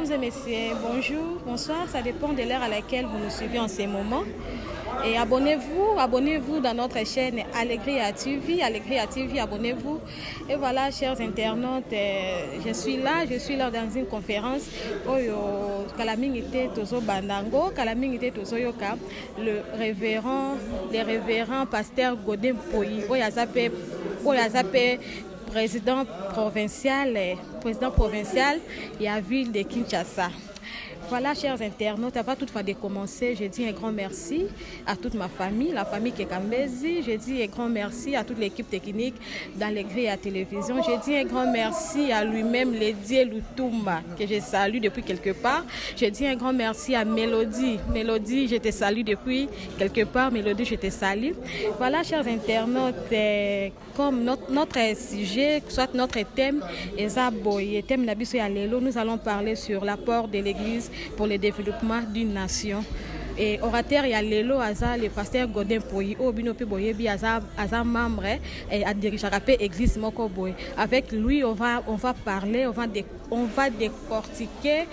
Mesdames et messieurs, bonjour, bonsoir, ça dépend de l'heure à laquelle vous nous suivez en ces moments. Et abonnez-vous dans notre chaîne Alegria TV, abonnez-vous. Et voilà, chers internautes, je suis là dans une conférence où Kalamingite Tozo Bandango, Kalamingite Tozo Yoka, le révérend pasteur Godin Poyi, président provincial et à ville de Kinshasa. Voilà, chers internautes, avant toutefois de commencer, je dis un grand merci à toute ma famille, la famille Kekambezi. Je dis un grand merci à toute l'équipe technique d'Alegria Télévision. Je dis un grand merci à lui-même, Ledie Lutumba, que je salue depuis quelque part. Je dis un grand merci à Mélodie. Mélodie, je te salue depuis quelque part. Mélodie, je te salue. Voilà, chers internautes, comme notre sujet, soit notre thème, nous allons parler sur l'apport de l'Église pour le développement d'une nation. Et orateur il y a Lelo Aza, le pasteur Godin Poyi, Obinopi Boyebi Aza membre et à diriger l'église Mokoboy. Avec lui, on va parler, on va décortiquer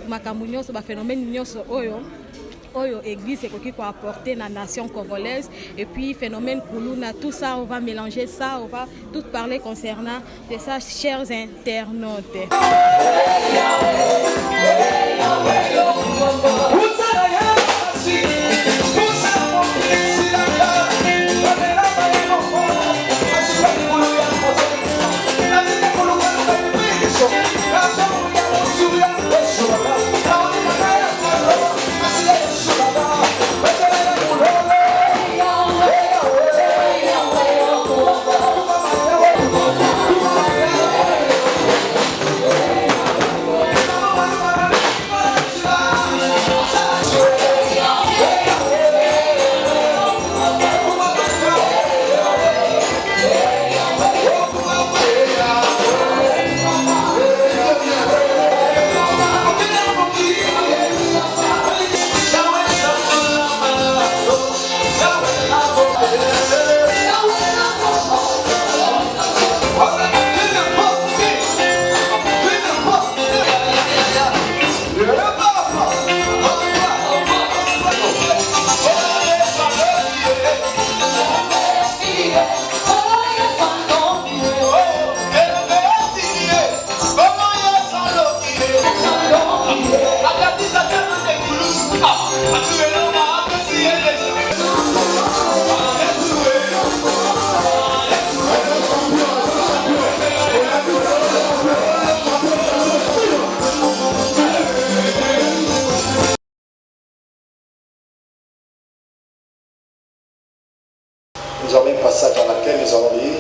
Makamunyo sur le phénomène Nyoso Oyo église qui peut apporter la nation congolaise et puis phénomène Kuluna, tout ça on va mélanger ça, on va tout parler concernant de ça, chers internautes. Nous avons un passage dans lequel nous allons lire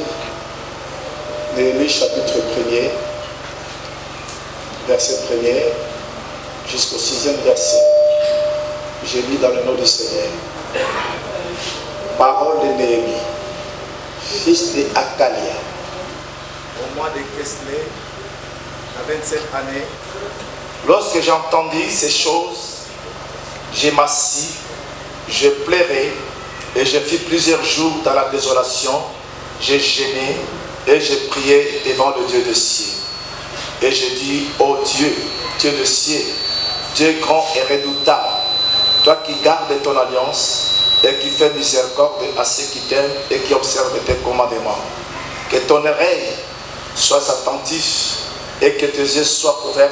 Néhémie chapitre 1er, verset 1er jusqu'au 6e verset. Je lis dans le nom du Seigneur. Parole de Néhémie, fils de Akalia. Au mois de Kesle, à 27 années, lorsque j'entendis ces choses, je m'assis, je pleurais et je fis plusieurs jours dans la désolation. J'ai gêné et j'ai prié devant le Dieu des cieux. Et j'ai dit, ô Dieu, Dieu des cieux, Dieu grand et redoutable, toi qui gardes ton alliance et qui fais miséricorde à ceux qui t'aiment et qui observent tes commandements. Que ton oreille soit attentive et que tes yeux soient ouverts.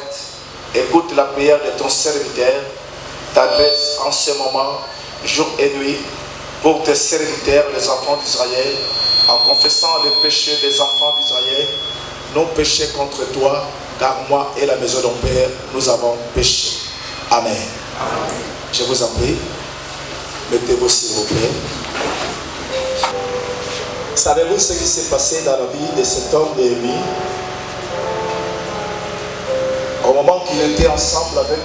Écoute la prière de ton serviteur, t'adresse en ce moment, jour et nuit, pour tes serviteurs, les enfants d'Israël, en confessant le péché des enfants d'Israël, nos péchés contre toi, car moi et la maison de mon Père, nous avons péché. Amen. Amen. Je vous en prie, mettez-vous s'il vous plaît. Savez-vous ce qui s'est passé dans la vie de cet homme Néhémie? Au moment qu'il était ensemble avec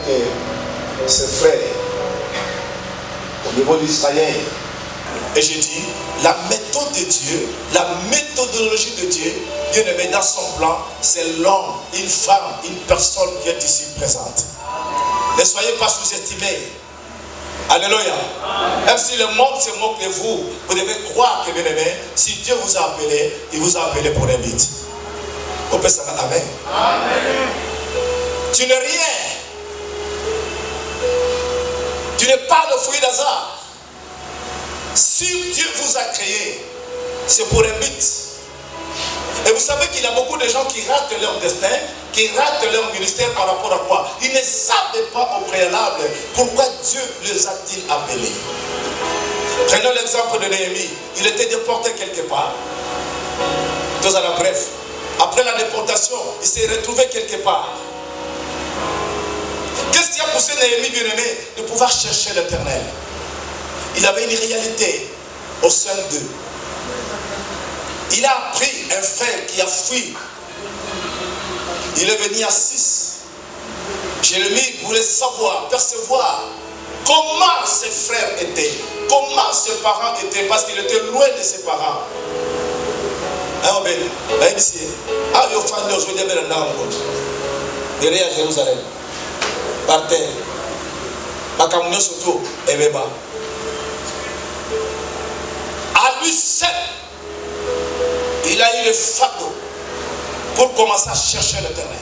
ses frères, au niveau d'Israël, et j'ai dit, la méthode de Dieu, la méthodologie de Dieu, Dieu ne met dans son plan, c'est l'homme, une femme, une personne qui est ici présente. Ne soyez pas sous-estimés. Alléluia. Même si le monde se moque de vous, vous devez croire que, bien aimé, si Dieu vous a appelé, il vous a appelé pour un but. On peut s'en amen. Amen. Tu n'es rien Tu n'es pas le fruit d'hasard. Si Dieu vous a créé, c'est pour un but. Et vous savez qu'il y a beaucoup de gens qui ratent leur destin, qui ratent leur ministère par rapport à quoi? Ils ne savent pas au préalable pourquoi Dieu les a-t-il appelés. Prenons l'exemple de Néhémie. Il était déporté quelque part. Tous à la bref. Après la déportation, il s'est retrouvé quelque part. Qu'est-ce qui a poussé Néhémie bien-aimé de pouvoir chercher l'Éternel? Il avait une réalité au sein d'eux. Il a appris un frère qui a fui. Il est venu à 6. Jérémie voulait savoir, percevoir comment ses frères étaient, comment ses parents étaient, parce qu'il était loin de ses parents. Derrière Jérusalem, par terre, à lui seul, il a eu le fardeau pour commencer à chercher l'Éternel.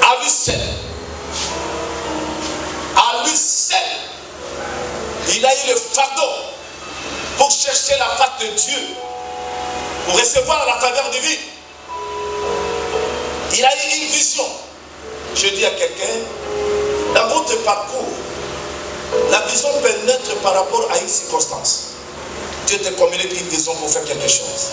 À lui seul. À lui seul. Il a eu le fardeau pour chercher la face de Dieu. Pour recevoir la faveur divine. Il a eu une vision. Je dis à quelqu'un, dans votre parcours, la vision peut naître par rapport à une circonstance. Dieu te communique une vision pour faire quelque chose.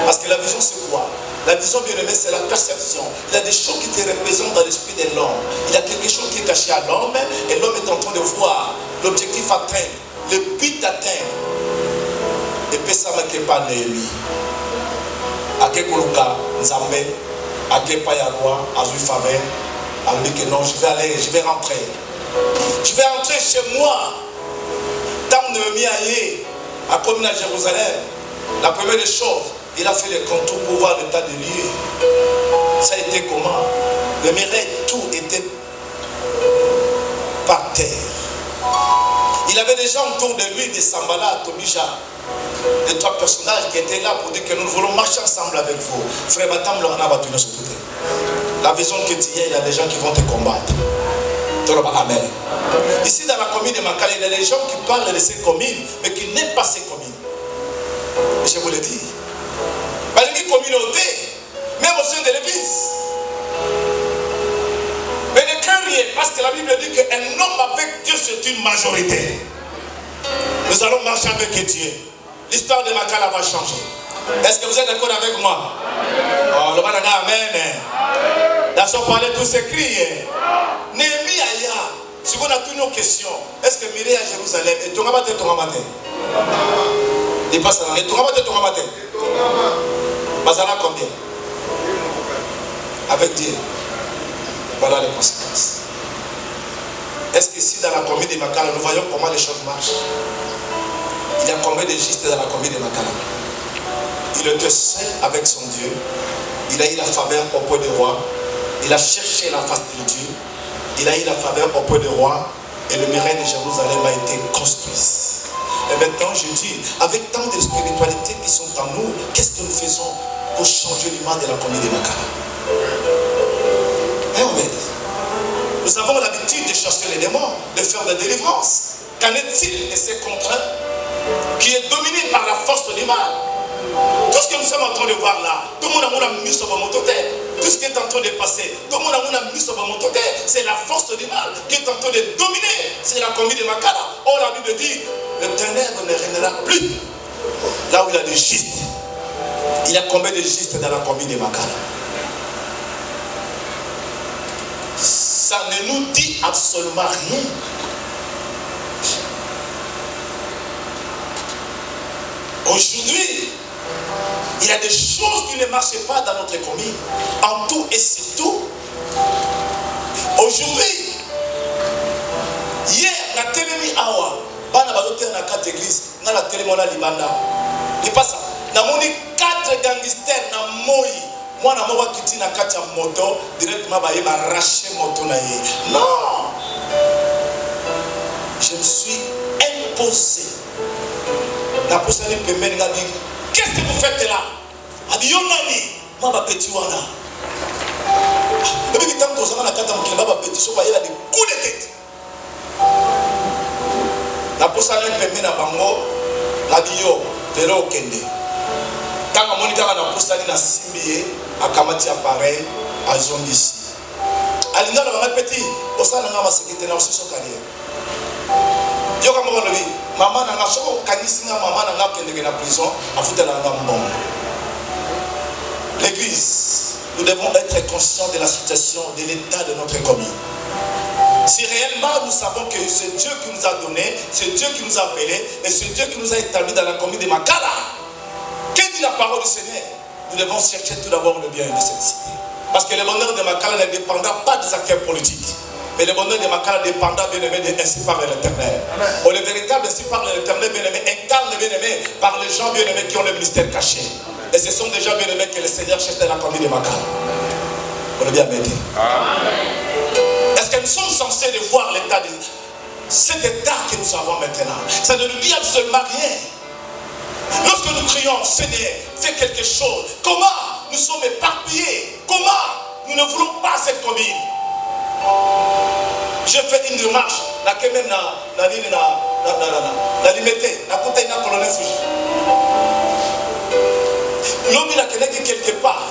Parce que la vision c'est quoi? La vision, bien aimé, c'est la perception. Il y a des choses qui te représentent dans l'esprit de l'homme. Il y a quelque chose qui est caché à l'homme et l'homme est en train de voir l'objectif atteint, le but atteint. Et puis ça ne m'a pas Néhémie. Akekoluka, Nzambe, Akepayarwa, Azui Faveur, a dit que non, je vais rentrer. Je vais rentrer chez moi. Tant Néhémie aillé, à commune à Jérusalem, la première des choses, il a fait les contours pour voir l'état de lieu. Ça a été comment? Le miracle, tout était par terre. Il avait des gens autour de lui, des Sambala, Tobija, des 3 personnages qui étaient là pour dire que nous voulons marcher ensemble avec vous. Frère Batam, la vision que tu as, il y a des gens qui vont te combattre. Amen. Ici dans la commune de Makala, il y a des gens qui parlent de ces communes, mais qui n'aiment pas ces communes. Je vous le dis. Dans une communauté, même au sein de l'église. Mais ne crains rien, parce que la Bible dit qu'un homme avec Dieu, c'est une majorité. Nous allons marcher avec Dieu. L'histoire de Makala va changer. Est-ce que vous êtes d'accord avec moi? Oh, le manana, amen. Dans son palais, tout s'écrit. Néhémie Aya, si on a toutes nos questions, est-ce que Mireille à Jérusalem et ton matin, ton matin? Il passe à la ton matin. Bazala combien? Avec Dieu. Voilà les conséquences. Est-ce qu'ici dans la commune de Makala, nous voyons comment les choses marchent? Il y a combien de justes dans la commune de Makala? Il était seul avec son Dieu. Il a eu la faveur auprès du roi. Il a cherché la face de Dieu. Il a eu la faveur auprès du roi. Et le miracle de Jérusalem a été construit. Et maintenant je dis, avec tant de spiritualités qui sont en nous, qu'est-ce que nous faisons pour changer l'image de la commune de Makala? Nous avons l'habitude de chasser les démons, de faire des délivrances. Qu'en est-il de ces contraintes qui est dominé par la force du mal? Tout ce que nous sommes en train de voir là, tout le monde a mis sur mon tête. Tout ce qui est en train de passer, tout le monde a mis sur mon tête. C'est la force du mal qui est en train de dominer. C'est la commune de Makala. Or la Bible dit, le ténèbre ne régnera plus là où il y a des justes. Il y a combien de justes dans la commune de Makala? Ça ne nous dit absolument rien. Aujourd'hui, il y a des choses qui ne marchent pas dans notre commune. En tout et surtout, aujourd'hui, hier, la télémi awa, bana balote na 4 églises, na la télémi na libanda. Il passe, na moni 4 gangsters na moi. Moi na mowa kiti na 4 moto, directement ba yeba racher moto na ye. Non! Je me suis imposé. La personne peut me dire, qu'est-ce que vous faites là? A dit, Yonani, moi, ma petit wana. Le mec qui t'a dit, on a 4 ans, il va petit, il a des coups de tête. La posane pembe na bango, la bio, de l'eau kende. Quand on monite à la posane na simbié, à kamati appareil, à zondis. Alinga la petit, au sein de la sécurité dans ce carrière. Yo comme on le dit, maman n'a pas choqué, kanisina maman n'a pas kende na prison, à foutre la ngambon. L'église, nous devons être conscients de la situation, de l'état de notre commune. Si réellement nous savons que c'est Dieu qui nous a donné, c'est Dieu qui nous a appelés, et c'est Dieu qui nous a établis dans la commune de Makala, que dit la parole du Seigneur? Nous devons chercher tout d'abord le bien de cette cité. Parce que le bonheur de Makala ne dépendra pas des acteurs politiques. Mais le bonheur de Makala dépendra, bien aimé, de ainsi par l'Éternel. Oh, le véritable ainsi par l'Éternel, bien aimé, incarne, bien aimé, par les gens, bien aimés, qui ont le ministère caché. Et ce sont déjà, bien aimés, que le Seigneur cherche dans la commune de Makala. On est bien aimé. Est-ce que nous sommes censés de voir l'état de cet état que nous avons maintenant? Ça ne nous dit absolument rien. Lorsque nous crions, Seigneur, fais quelque chose. Comment nous sommes éparpillés? Comment nous ne voulons pas cette commune? J'ai fait une démarche, laquelle même la limité, la côté de la colonne Fouji. L'homme il a quelque part.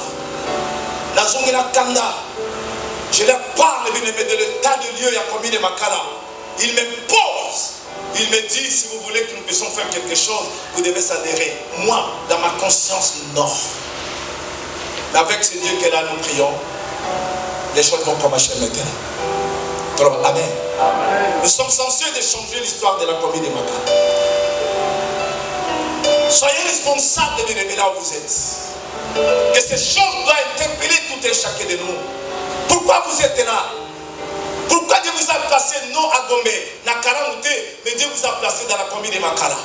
La zone de la Kanda. Je leur parle de l'état de lieu et à commune de Makala. Il m'impose. Il me dit, si vous voulez que nous puissions faire quelque chose, vous devez s'adhérer. Moi, dans ma conscience, non. Mais avec ce Dieu qu'elle a, nous prions, les choses vont commencer maintenant. Amen. Nous sommes censés de changer l'histoire de la commune de Makala. Soyez responsables de l'aimer là où vous êtes. Que ces choses doivent interpeller tout et chacun de nous. Pourquoi vous êtes là? Pourquoi Dieu vous a placé non à Gombe, Nakara Mouté, mais Dieu vous a placé dans la commune de Makala?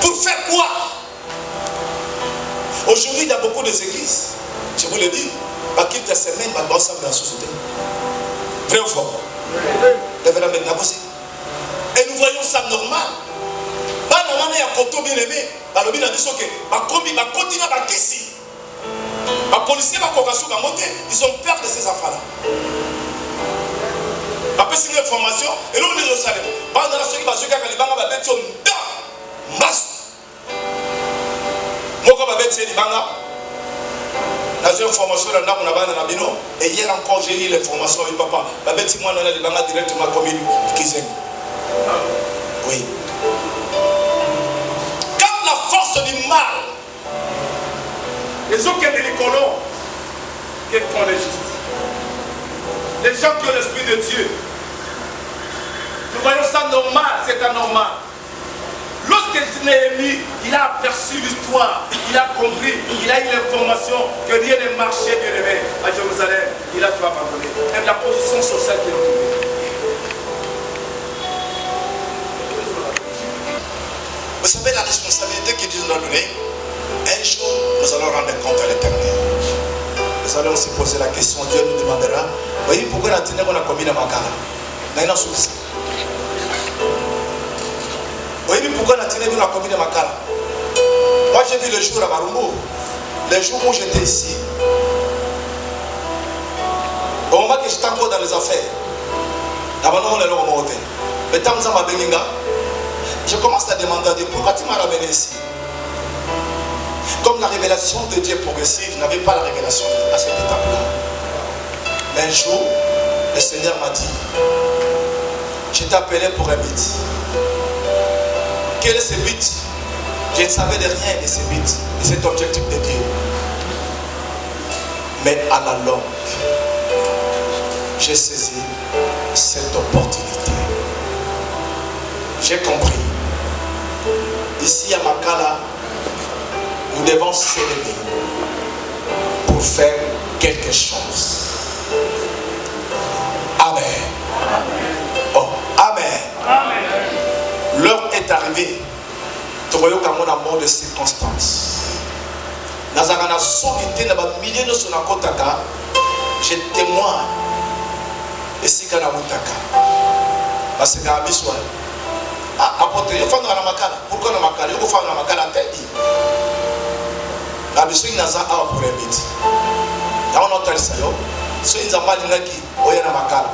Pour faire quoi? Aujourd'hui, il y a beaucoup d'églises. Je vous le dis, il y a semaine, il y a ensemble dans la société. Vrai ou faux? Et nous voyons ça normal. Il y a un bien aimé. Les policiers ils ont peur de ces enfants-là. Après c'est une information, et là on est au salaire. Pendant ceux qui vont jouer avec les banques, on va mettre un masque. Moi, on va mettre les banques. Dans une formation, on a un bino. Et hier encore, j'ai lu l'information avec papa. On va mettre moi dans les banques directement comme il disait. Oui. Quand la force du mal, les autres qui ont des colons, que font les justes? Les gens qui ont l'esprit de Dieu. Nous voyons ça normal, c'est anormal. Lorsque Néhémie, il a aperçu l'histoire, il a compris, il a eu l'information que rien ne marchait bien aimé à Jérusalem, il a tout abandonné. Même la position sociale qu'il a trouvée. Vous savez la responsabilité que Dieu nous a donnée. Un jour, nous allons rendre compte à l'Éternel. Nous allons se poser la question, Dieu nous demandera, voyez pourquoi la tenue on a commis dans Makala? Voyez pourquoi la tenue on a commis dans Makala? Moi j'ai vu le jour à Barumbu, le jour où j'étais ici, au moment que j'étais encore dans les affaires, je commence à demander à Dieu, pourquoi tu m'as ramené ici? Comme la révélation de Dieu progressive n'avait pas la révélation à cette étape-là. Mais un jour, le Seigneur m'a dit, je t'ai appelé pour un but. Quel est ce but? Je ne savais de rien de ce but, de cet objectif de Dieu. Mais à la longue, j'ai saisi cette opportunité. J'ai compris. Ici à Makala, nous devons s'élever pour faire quelque chose. Amen. Oh, amen. Amen. L'heure est arrivée. Tu vois comme on a mort de circonstances. Nazarana solité n'a pas milliers de son akotaka. Je témoigne. Et si kana mutaka. Parce que à biswa. Apôtre, il faut dans la makala. Pourquoi dans la makala? Il faut dans la makala tête. La biswa n'a pas pour un bit. Là on entend ça yo. So ils en parlent n'aki. Oya na makala.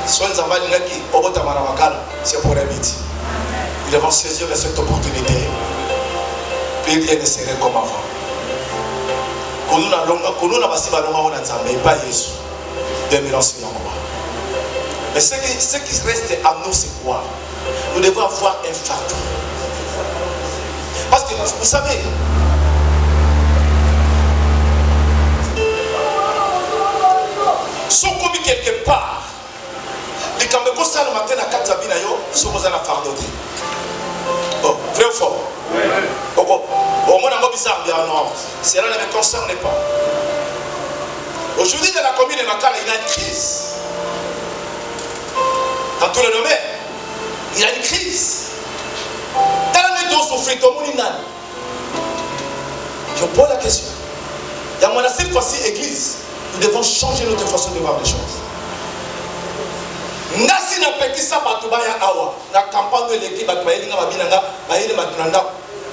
So ils en parlent n'aki. Obota mara makala. C'est pour un bit. Nous devons saisir de cette opportunité. Plus rien ne serait comme avant. Quand nous avons passé par le pas Jésus. 2000 ans sur moi. Mais ce qui reste à nous, c'est quoi? Nous devons avoir un fardeau. Parce que vous savez, si on commis quelque part, les Camerounais ça le matin à 4 habits sont posés à fardeau. Oh, vrai ou faux? Au moins, on a bizarre, bien non. Cela ne me concerne pas. Aujourd'hui, dans la commune de Makala, il y a une crise. Dans tous les domaines, il y a une crise. Dans les deux souffrir, tout le monde est là. Je pose la question. Il y a cette fois-ci, église, nous devons changer notre façon de voir les choses. Nasi na peki sa batubaya awa na campagne de l'équipe batubaya linga babinanga bayele matunanga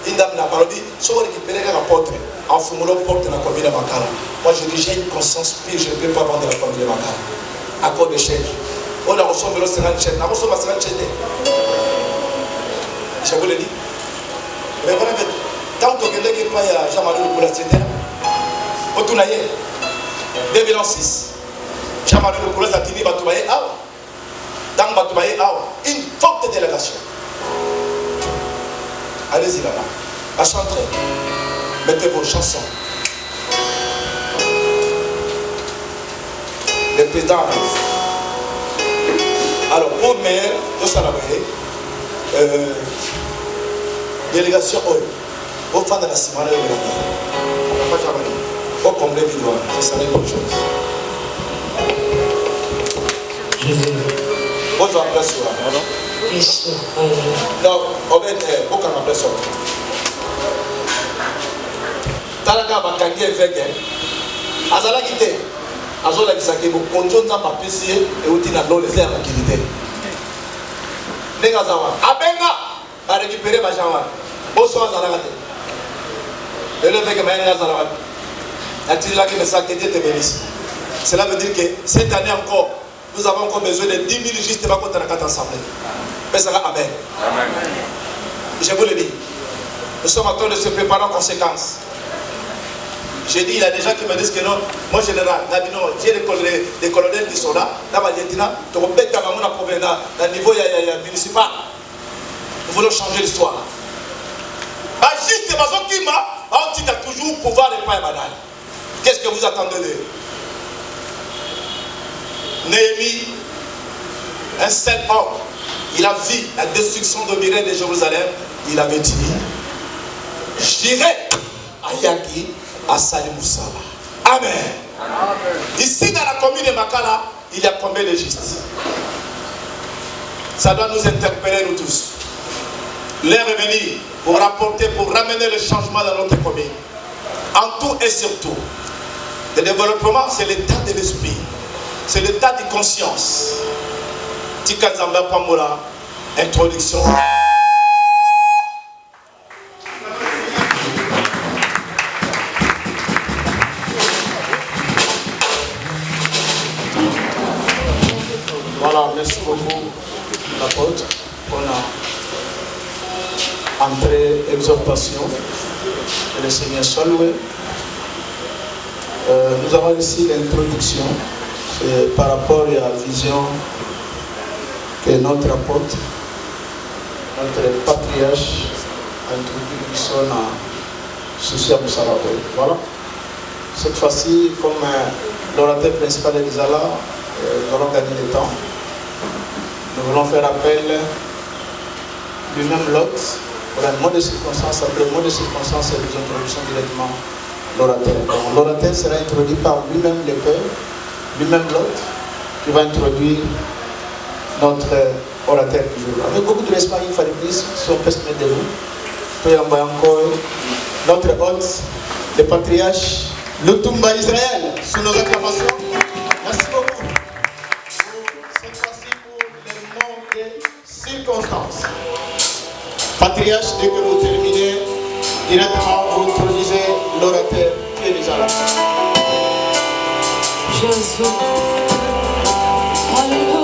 indam na parobi so récupérer la porte en fumulo porte na commune de Makala. Moi je dis j'ai une conscience pire, je ne peux pas vendre la commune de Makala. Accord de chèque. On a reçu le 50 chèques, on a reçu 50 chèques. Je vous le dis. Mais voilà, tant que quelqu'un qui paye à Jean-Marie Le Poula, c'était au Tounaye 2006. Jean-Marie Le Poula a dit Batoubaye Awa. Dans Batoubaye Awa, une forte délégation. Allez-y là-bas. À chanter. Mettez vos chansons. Le président arrive. Alors, pour maire de Salabé, délégation au fan de la Simone de la au comblé du doigt, ce serait une bonne chose. Bonjour à place. Non, on va être beaucoup à place. Talaga Bakangi est fait. Azala Kite, Azola Kisaki, vous contrôlez ta papécie et vous dites à l'eau les airs à l'agilité. Negazawa, Abenga, à récupérer ma jambe. Bonsoir Zalagate. Et le fait que Maïna Zalagate. A-t-il là que le sac était bénisse? Cela veut dire que cette année encore, nous avons encore besoin de 10 000 justes pas contre la 4 assemblées. Mais ça va, Amen. Je vous le dis. Nous sommes en train de se préparer en conséquence. J'ai dit, il y a des gens qui me disent que non, moi général, j'ai des colonels qui sont là, dans l'Argentina, dans le niveau municipal. Nous voulons changer l'histoire. Juste, on dit toujours pouvoir et pas banal. Qu'est-ce que vous attendez d'eux? Néhémie, un seul homme, il a vu la destruction de Mireille de Jérusalem, il avait dit, j'irai à Yaki, à Salimoussala. Amen. Ici dans la commune de Makala, il y a combien de justes? Ça doit nous interpeller nous tous. L'heure est venue pour rapporter, pour ramener le changement dans notre commune. En tout et surtout. Le développement, c'est l'état de l'esprit. C'est l'état de conscience. Tika Zamba Pamola, introduction. Voilà, merci beaucoup, l'apôtre. On a entré exhortation. Que le Seigneur soit loué. Nous avons ici l'introduction par rapport à la vision que notre apôtre, notre patriarche, a introduit qui sonne à Soucia Moussalabé. Voilà. Cette fois-ci, comme l'orateur principal est déjà là, nous allons gagner le temps. Nous voulons faire appel lui-même l'autre pour un mot de circonstance. Après le mot de circonstance, c'est nous introduisons directement l'orateur. L'orateur sera introduit par lui-même le père, lui-même l'autre, qui va introduire notre orateur du jour. Avec beaucoup de respect, il fallait plus, si on peut se mettre debout. Puis on va encore notre hôte, le patriarche, le Tumba Israël, sous nos acclamations. Merci beaucoup. Cette fois-ci pour le nom des circonstances. Patriarche, dès que vous terminez, directement vous introduisez l'orateur qui est déjà là. Jésus. Alléluia.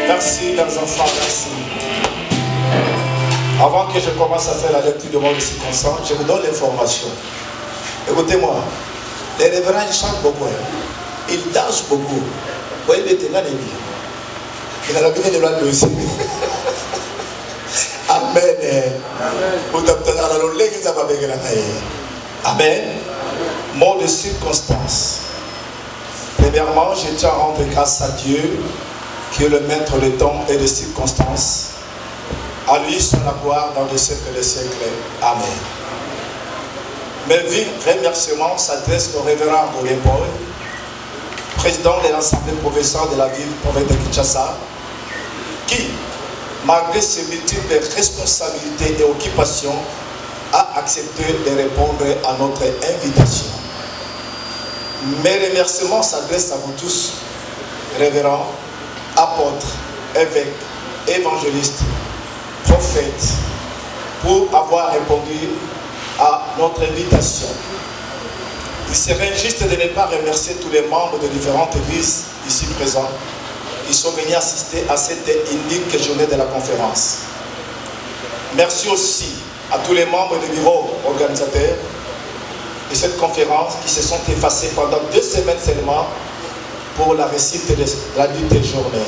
Merci, leurs enfants, merci. Avant que je commence à faire la lecture de mon circonstance, je vous donne l'information. Écoutez-moi, les révérends, ils chantent beaucoup, ils dansent beaucoup. Vous voyez, il a la vie de l'homme aussi. Amen. Amen. Mot de circonstance. Premièrement, je tiens à rendre grâce à Dieu, qui est le maître de temps et de circonstances. À lui soit la gloire dans les siècles des siècles. Amen. Mes vifs remerciements s'adressent au révérend Golé Paul, président de l'Assemblée provinciale de la ville province de Kinshasa, qui, malgré ses multiples responsabilités et occupations, a accepté de répondre à notre invitation. Mes remerciements s'adressent à vous tous, révérends, apôtres, évêques, évangélistes, prophètes, pour avoir répondu à notre invitation. Il serait injuste de ne pas remercier tous les membres de différentes églises ici présents qui sont venus assister à cette unique journée de la conférence. Merci aussi à tous les membres du bureau organisateur de cette conférence qui se sont effacés pendant 2 semaines seulement pour la réussite de la dite journée.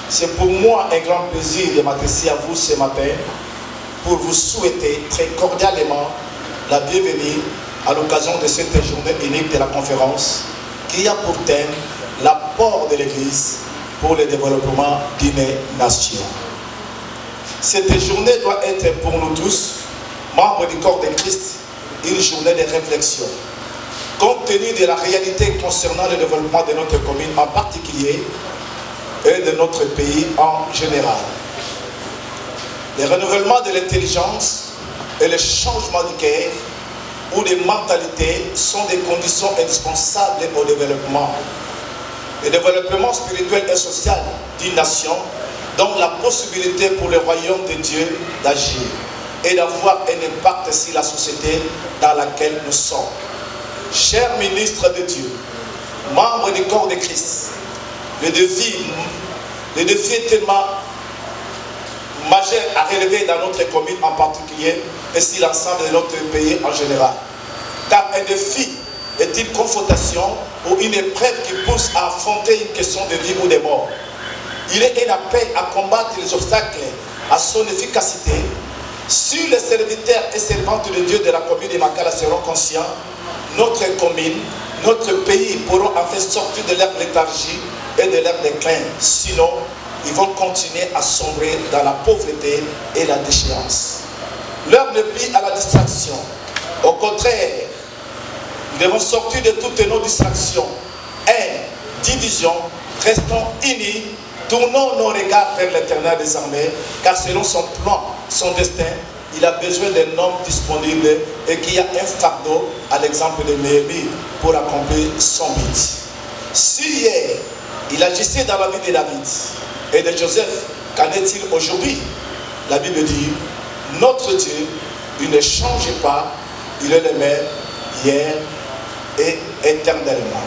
C'est pour moi un grand plaisir de m'adresser à vous ce matin pour vous souhaiter très cordialement la bienvenue à l'occasion de cette journée unique de la conférence qui a pour thème l'apport de l'Église pour le développement d'une nation. Cette journée doit être pour nous tous, membres du corps de Christ, une journée de réflexion. Compte tenu de la réalité concernant le développement de notre commune en particulier et de notre pays en général. Le renouvellement de l'intelligence et le changement du cœur ou des mentalités sont des conditions indispensables au développement. Le développement spirituel et social d'une nation donne la possibilité pour le royaume de Dieu d'agir et d'avoir un impact sur la société dans laquelle nous sommes. Chers ministres de Dieu, membres du corps de Christ, le défi Le défi est tellement majeur à relever dans notre commune en particulier, et si l'ensemble de notre pays en général. Car un défi est une confrontation ou une épreuve qui pousse à affronter une question de vie ou de mort. Il est un appel à combattre les obstacles à son efficacité. Si les serviteurs et servantes de Dieu de la commune de Makala seront conscients, notre commune, notre pays pourront en fait sortir de leur léthargie et de leur déclin. Sinon, ils vont continuer à sombrer dans la pauvreté et la déchéance. L'heure n'est plus à la distraction. Au contraire, nous devons sortir de toutes nos distractions. Haine, division, restons unis, tournons nos regards vers l'Éternel des armées, car selon son plan, son destin, il a besoin d'un homme disponible et qui a un fardeau, à l'exemple de Néhémie, pour accomplir son but. Si hier, il agissait dans la vie de David et de Joseph, qu'en est-il aujourd'hui? La Bible dit, notre Dieu, il ne change pas, il est le même hier et éternellement.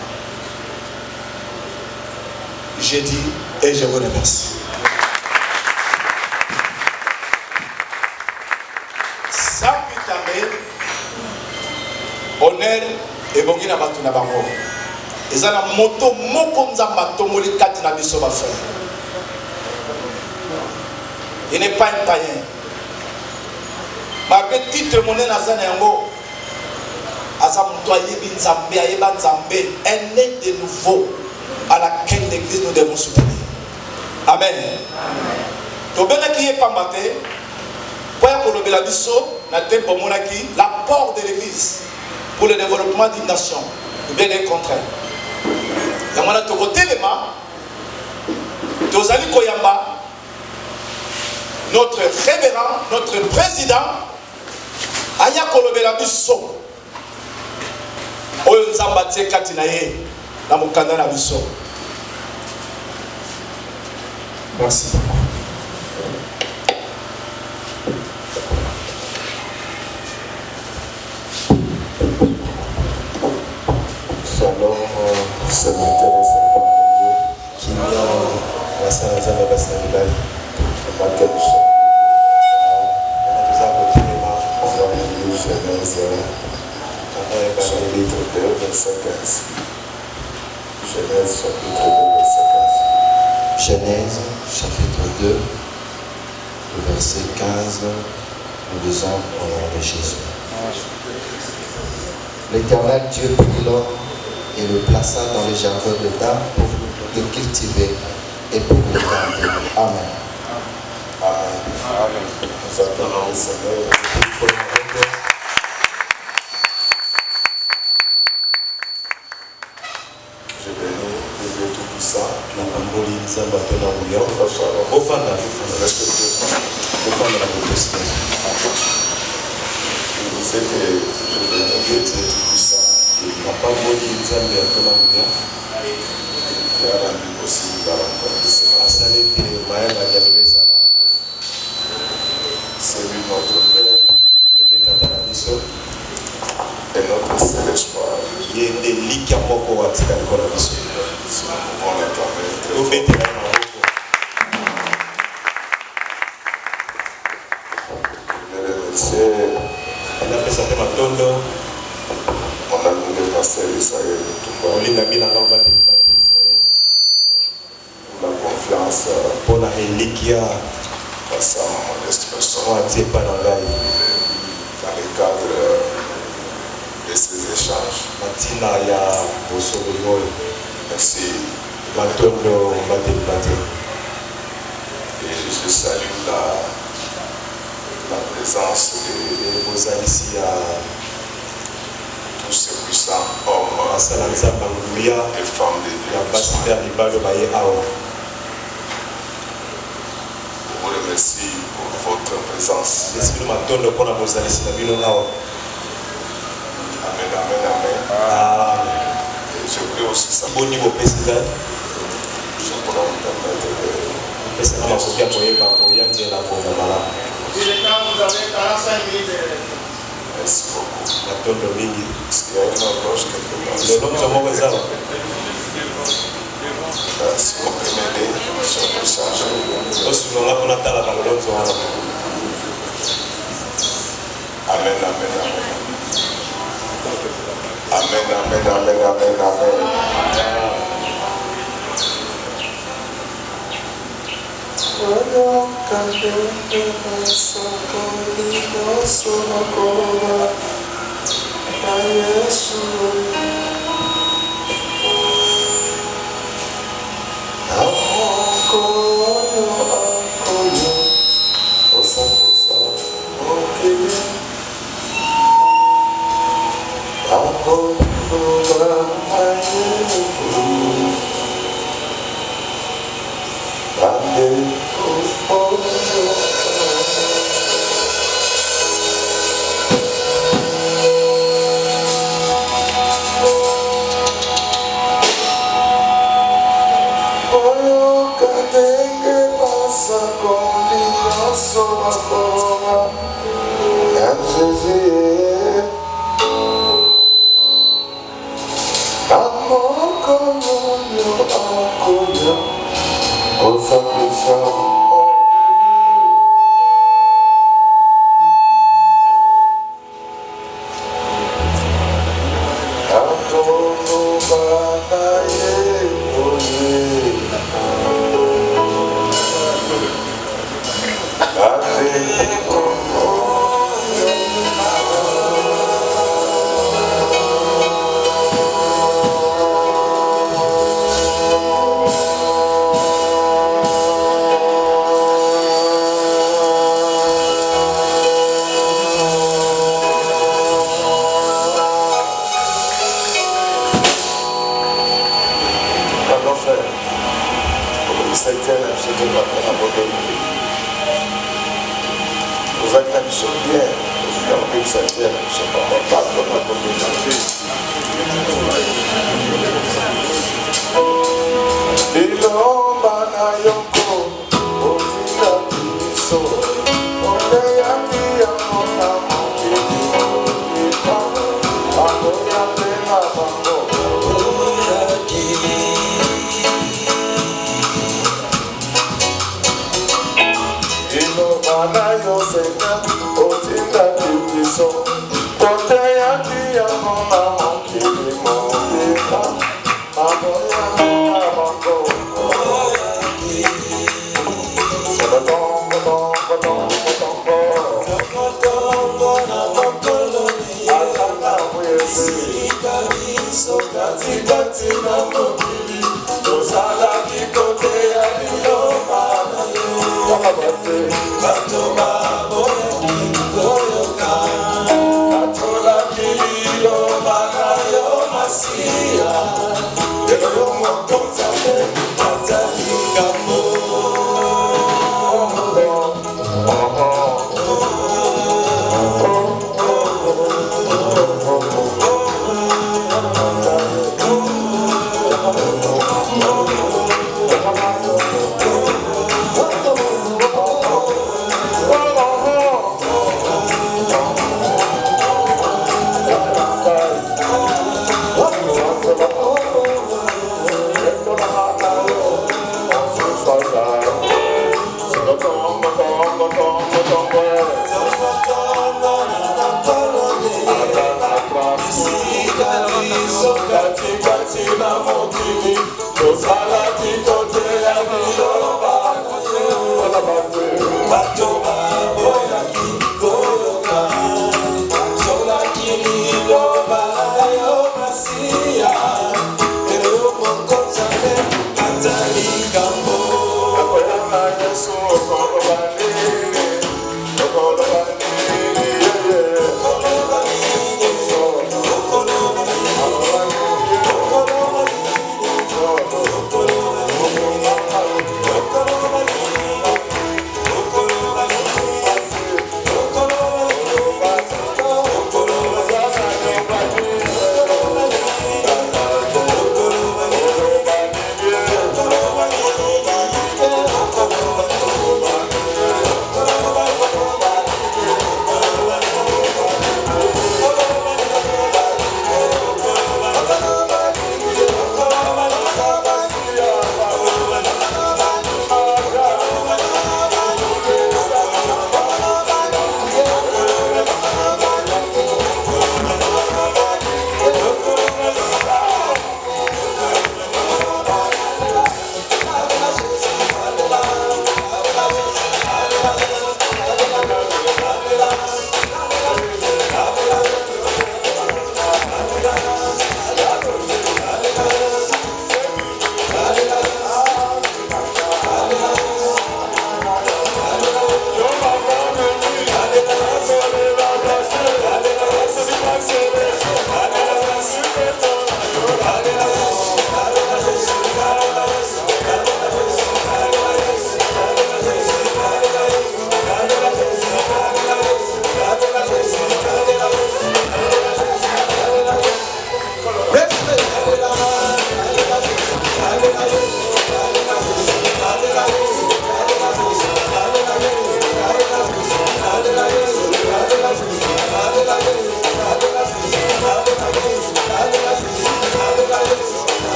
J'ai dit et je vous remercie. Sans plus tarder, honneur et bongi na batu na bango. Eza na moto moko nzamba tomoli kati na biso ba frère. Il n'est pas un païen. Malgré titre monnaie na zana yango, aza muto ayebi nzambe ayeba nzambe, un né de nouveau à laquelle l'église nous devons soutenir. Amen. Tobelaki ye pambate pour kolobela biso na tempo monaki l'apport de l'église pour le développement d'une nation. Ou bien le contraire. Yamana tokotelema tozali koyamba notre révérend, notre président aya kolobela biso oyo nzamba tie kati na ye na mokanda na biso. Merci. Shalom, serviteur et servante de Dieu, qui vient la Saint-Lazare de Saint-Lazare, le matin du chef. On va lire Genèse, chapitre 2, verset 15. Genèse, chapitre 2, verset 15. Genèse, chapitre 2, verset 15, nous lisons au nom de Jésus. L'Éternel Dieu prit l'homme et le plaça dans le jardin d'Éden pour le cultiver et pour le garder. Amen. Amen. Amen. Nous attendons le Seigneur. Je bénis le Dieu Tout-Puissant. La pamboli nzamba tona uya. Ofanda respectueusement. Ofanda la protestation. Je disais que je bénis le Dieu Tout-Puissant. La pamboli nzamba tona uya. Qui a rendu possible la rencontre de ce matin. Asalete maema diabeza la. C'est lui notre Père Yeme tata na biso. et notre seul espoir. Yende likia moko watika likolo na biso. Si nous pouvons l'acclamer très fort. Obetela na moko. Je vais remercier Anapesa te matondo. mon ami le pasteur Israël Touba Olinga mina nga obateli bati Israël. pour la confiance Mpona elikia face à ma modeste personne mwa atie epai na ngai dans le cadre de ces échanges. matina ya bosolomi oyo Merci matondo obateli bati. et je salue la présence de bozalisi ya tous ces puissants hommes basala nzambe nguya et femmes de Dieu ya qui basi sont mpe ya là. mibali baye awa. Je vous remercie pour votre présence. esi bino matondo mpona bozalisi na bino awa. Amen, amen, amen. Et je prie aussi ça. boni bopesi ngai Je pourrais me permettre de opesaka makoki ya koyeba koyangela konga malamu. merci beaucoup. matondo mingi Parce qu'il y a une horloge quelque part. lelo moko eza awa. Si vous pouvez m'aider, Amen, amen, amen. Amen, amen, amen, amen, amen.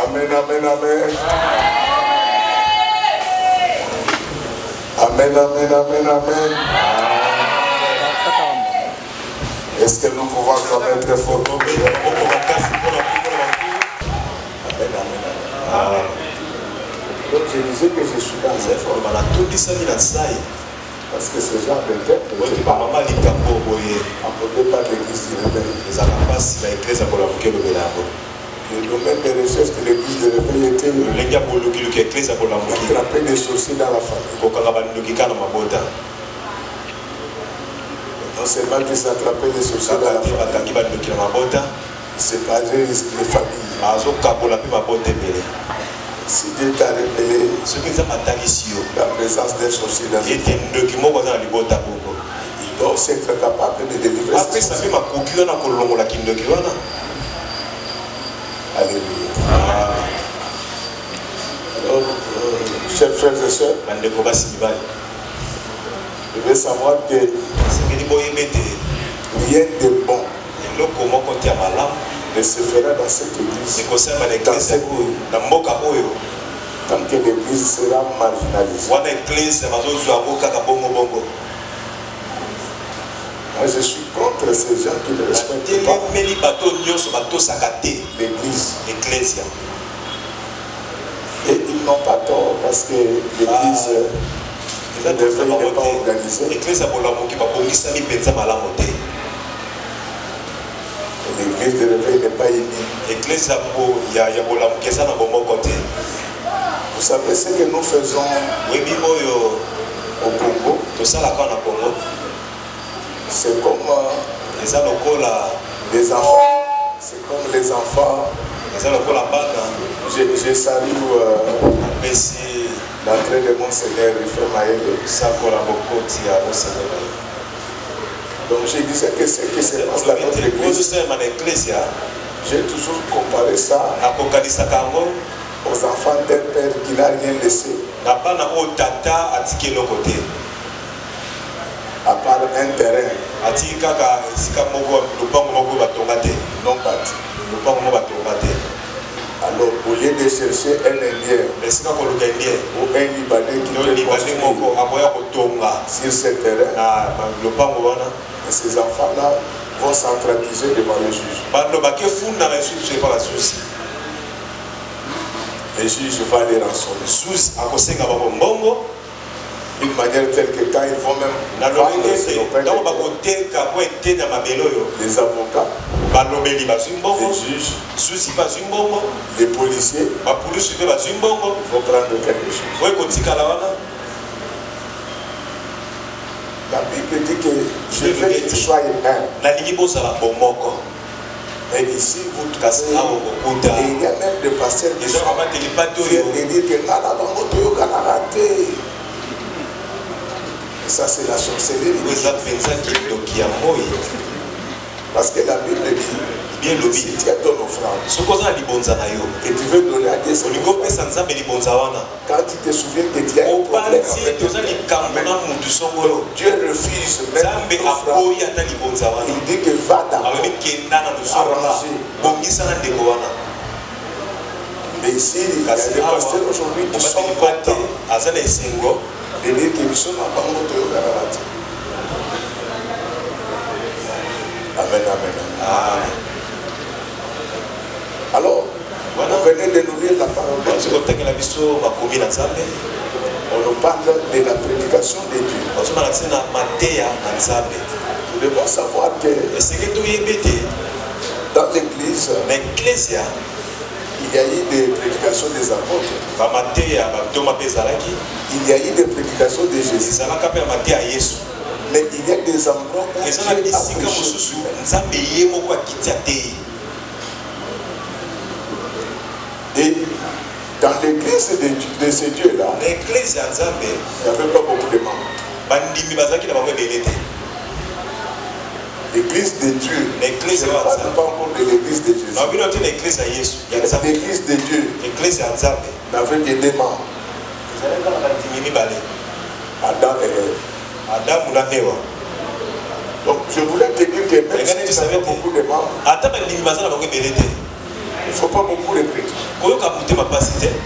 Amen, amen, amen. Amen, amen, amen, amen. Est-ce que nous pouvons acclamer très fort? Amen, amen, amen. Donc je disais que je suis dans un effort. Parce que ce genre de tête, on ne peut pas l'église du réveil. Le domaine de recherche de l'église de réveil était attraper des sorciers dans la famille. Non seulement qu'ils s'attrapaient des sorciers dans la famille, ils séparaient les familles. Si Dieu t'a révélé la présence des sorciers dans la famille, il doit aussi être capable de délivrer ces sorciers. Alléluia. Alors, chers frères et sœurs, vous devez savoir que rien de bon ne se fera dans cette église, tant que l'église sera marginalisée. Moi, je suis contre ces gens qui ne respectent pas l'église. Et ils n'ont pas tort parce que l'église n'est pas organisée. L'église de réveil n'est pas unie. Vous savez ce que nous faisons au Congo? C'est comme les enfants. C'est comme les enfants. Je salue l'entrée de mon Seigneur, Rifé Maëlle. Donc je disais que ce qui se passe dans notre église, j'ai toujours comparé ça aux enfants d'un père qui n'a rien laissé. À part un terrain non bâti. Alors au lieu lieu de chercher un Indien ou un Libanais qui peut construire sur ce terrain, et ces enfants-là vont centraliser devant le juge. Le juge va les rançonner d'une manière telle que quand ils vont même vendre les avocats, les juges, les policiers vont prendre quelque chose. La Bible dit que je veux que tu sois un. Mais ici, vous cassez. Et il y a même des pasteurs qui sont fiers de dire que ça, c'est la sorcellerie. Parce que la Bible dit, si tu as ton offrande et tu veux donner à Dieu, quand tu te souviens que tu as un problème avec Dieu, Dieu refuse même l'offrande. Il dit que va d'abord arranger. Mais ici, il y a des pasteurs aujourd'hui qui sont contents de dire que nous sommes à Bangoto Yoganarati. Amen, amen, amen. Alors, on venait de nous lire la parole de Dieu. On nous parle de la prédication de Dieu. Nous devons savoir que dans l'église, il y a eu des prédications des apôtres. Il y a eu des prédications de Jésus. Mais il y a des endroits où Dieu a prêché. Et dans l'église de ce Dieu-là, il n'y avait pas beaucoup de membres. L'église de Dieu, je ne parle pas encore de l'église de Jésus. L'église de Dieu n'avait que deux membres, Adam et Ève. Donc je voulais te dire que même si tu avais beaucoup de membres, il ne faut pas beaucoup de chrétiens.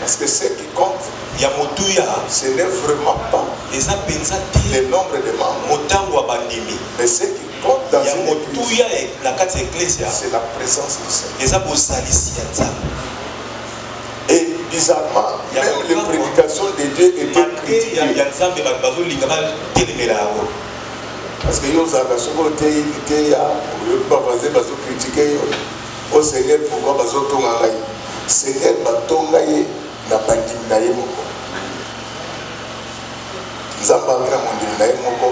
Parce que ce qui compte, ce n'est vraiment pas le nombre de membres, mais ce qui compte dans une église, c'est la présence du Seigneur. Et bizarrement, même les prédications de Dieu étaient critiquées. Parce que yo zaka soko te ya ba baze bazo critiquer au Seigneur pourquoi bazo tonga ngai. Seigneur batonga ye na bandimi na ye moko. Nzamba ngina mondimi na ye moko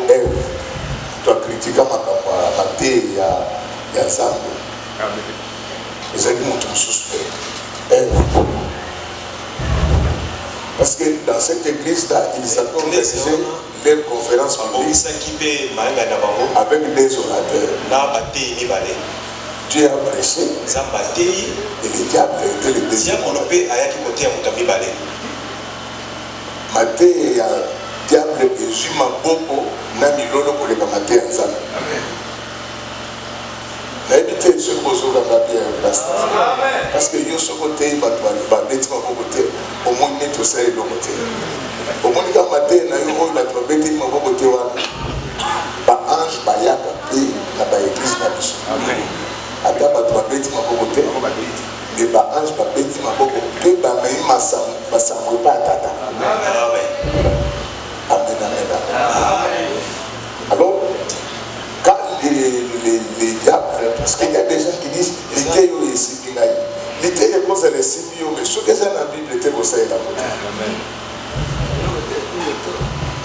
to critique makambo mate ya Nzambe. Ezaki mutu mususu. Parce que dans cette église-là, ils ont organisé leur conférence publique avec des orateurs. Dieu a prêché et le diable était le deuxième. Maté et diable et Juma Boko n'a mis l'eau pour les maté ensemble. N'habitez ce que vous avez parce que yo so côté bêtement côté au moins net au sein de côté au moins quand matin na yo na bêtement côté wana ba ange ba yaka pe na ba église na biso amen ata ba bêtement côté et ba ange ba bêtement côté ba mai masam ba sango pa tata amen amen amen. Alors quand les diables, parce qu'il y a des gens qui disent l'été ou les sibinaï. L'été est cause les sibio, mais ce que c'est dans la Bible, l'été c'est la moitié.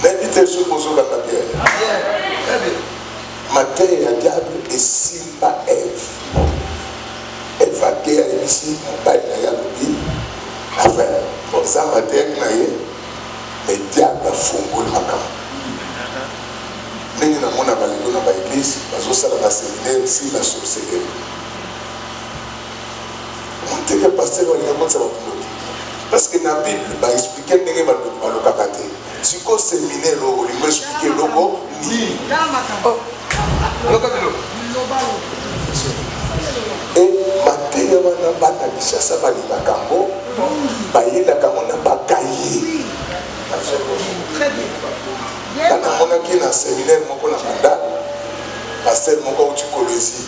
Mais l'été ce qu'on dans la Bible. Matin, il y a diable et Simba Ève. Elle va guérir ici, on va y aller à l'oublier. Enfin, pour ça, matin, mais diable a fondé le macam. Nous avons l'église, nous avons un séminaire ici, la sorcellerie. On dit que le pasteur va parce que dans la Bible, il va expliquer que le si on séminaire, il va expliquer le et Matthieu ye wana bana Kinshasa balingaka yango bayelaka yango na bakaye. Kana monaki na séminaire moko na Bandal, pasteur moko uti Kolwezi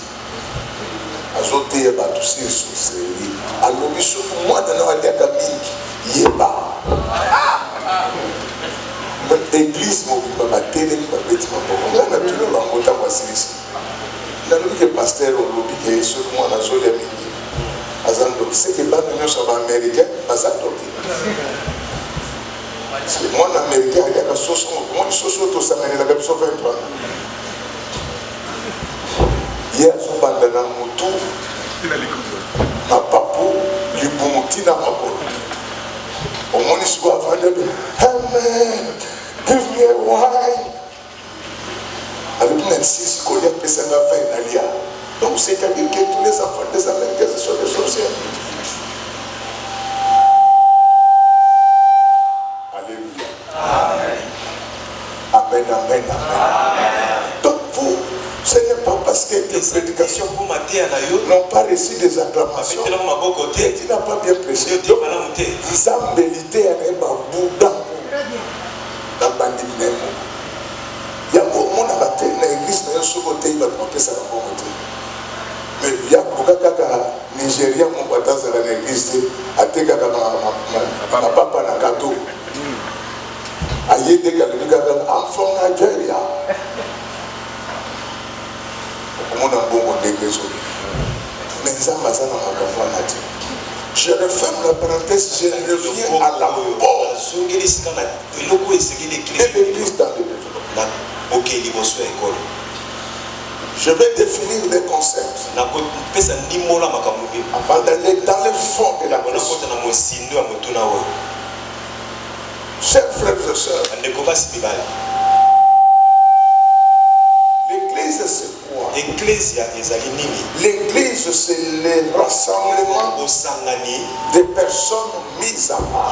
azoteya bato sur soseli alobi soki mwana na waliaka mingi yeba église mobimba batelemi babeti maboko nga na tuna bango ntango asilisi nalobi ke pasteur olobi ke soki mwana azolia mingi aza ndoki seke bana nyonso baaméricain baza ndoki mwana américain aliaka soso moni soso tosanganelaka biso 23 ye azobanda na motu na papu libumu ntina makolo omoni siko avandi amen give me a wine alobi na nsisi kolia pesanga vin nalia. Donc c'est-à-dire que tous les enfants des Américains sont des sorciers. Alléluia. Amen, amen, amen. Donc vous, ce n'est pas parce que tes prédications n'ont pas reçu des acclamations et tu n'as pas bien prêché. Donc, Zambélité est ma Bouddha. Dans Bandit Nemo. Il y a beaucoup de bataille dans l'église, mais il y a ce côté, il va tromper ça dans mon côté. Mais il y a beaucoup de Nigeria, mon papa, dans l'église, à Tegaka, ma papa, na Kato. Aïe, dès qu'elle dit enfant Nigeria. Mon amour, on est désolé. Mais ça m'a dit, je referme la parenthèse, je reviens à la base. Et l'église dans le développement. Je vais définir les concepts avant d'aller dans le fond de la question. Chers frères et sœurs, l'église c'est quoi? L'église c'est le rassemblement des personnes mises à part.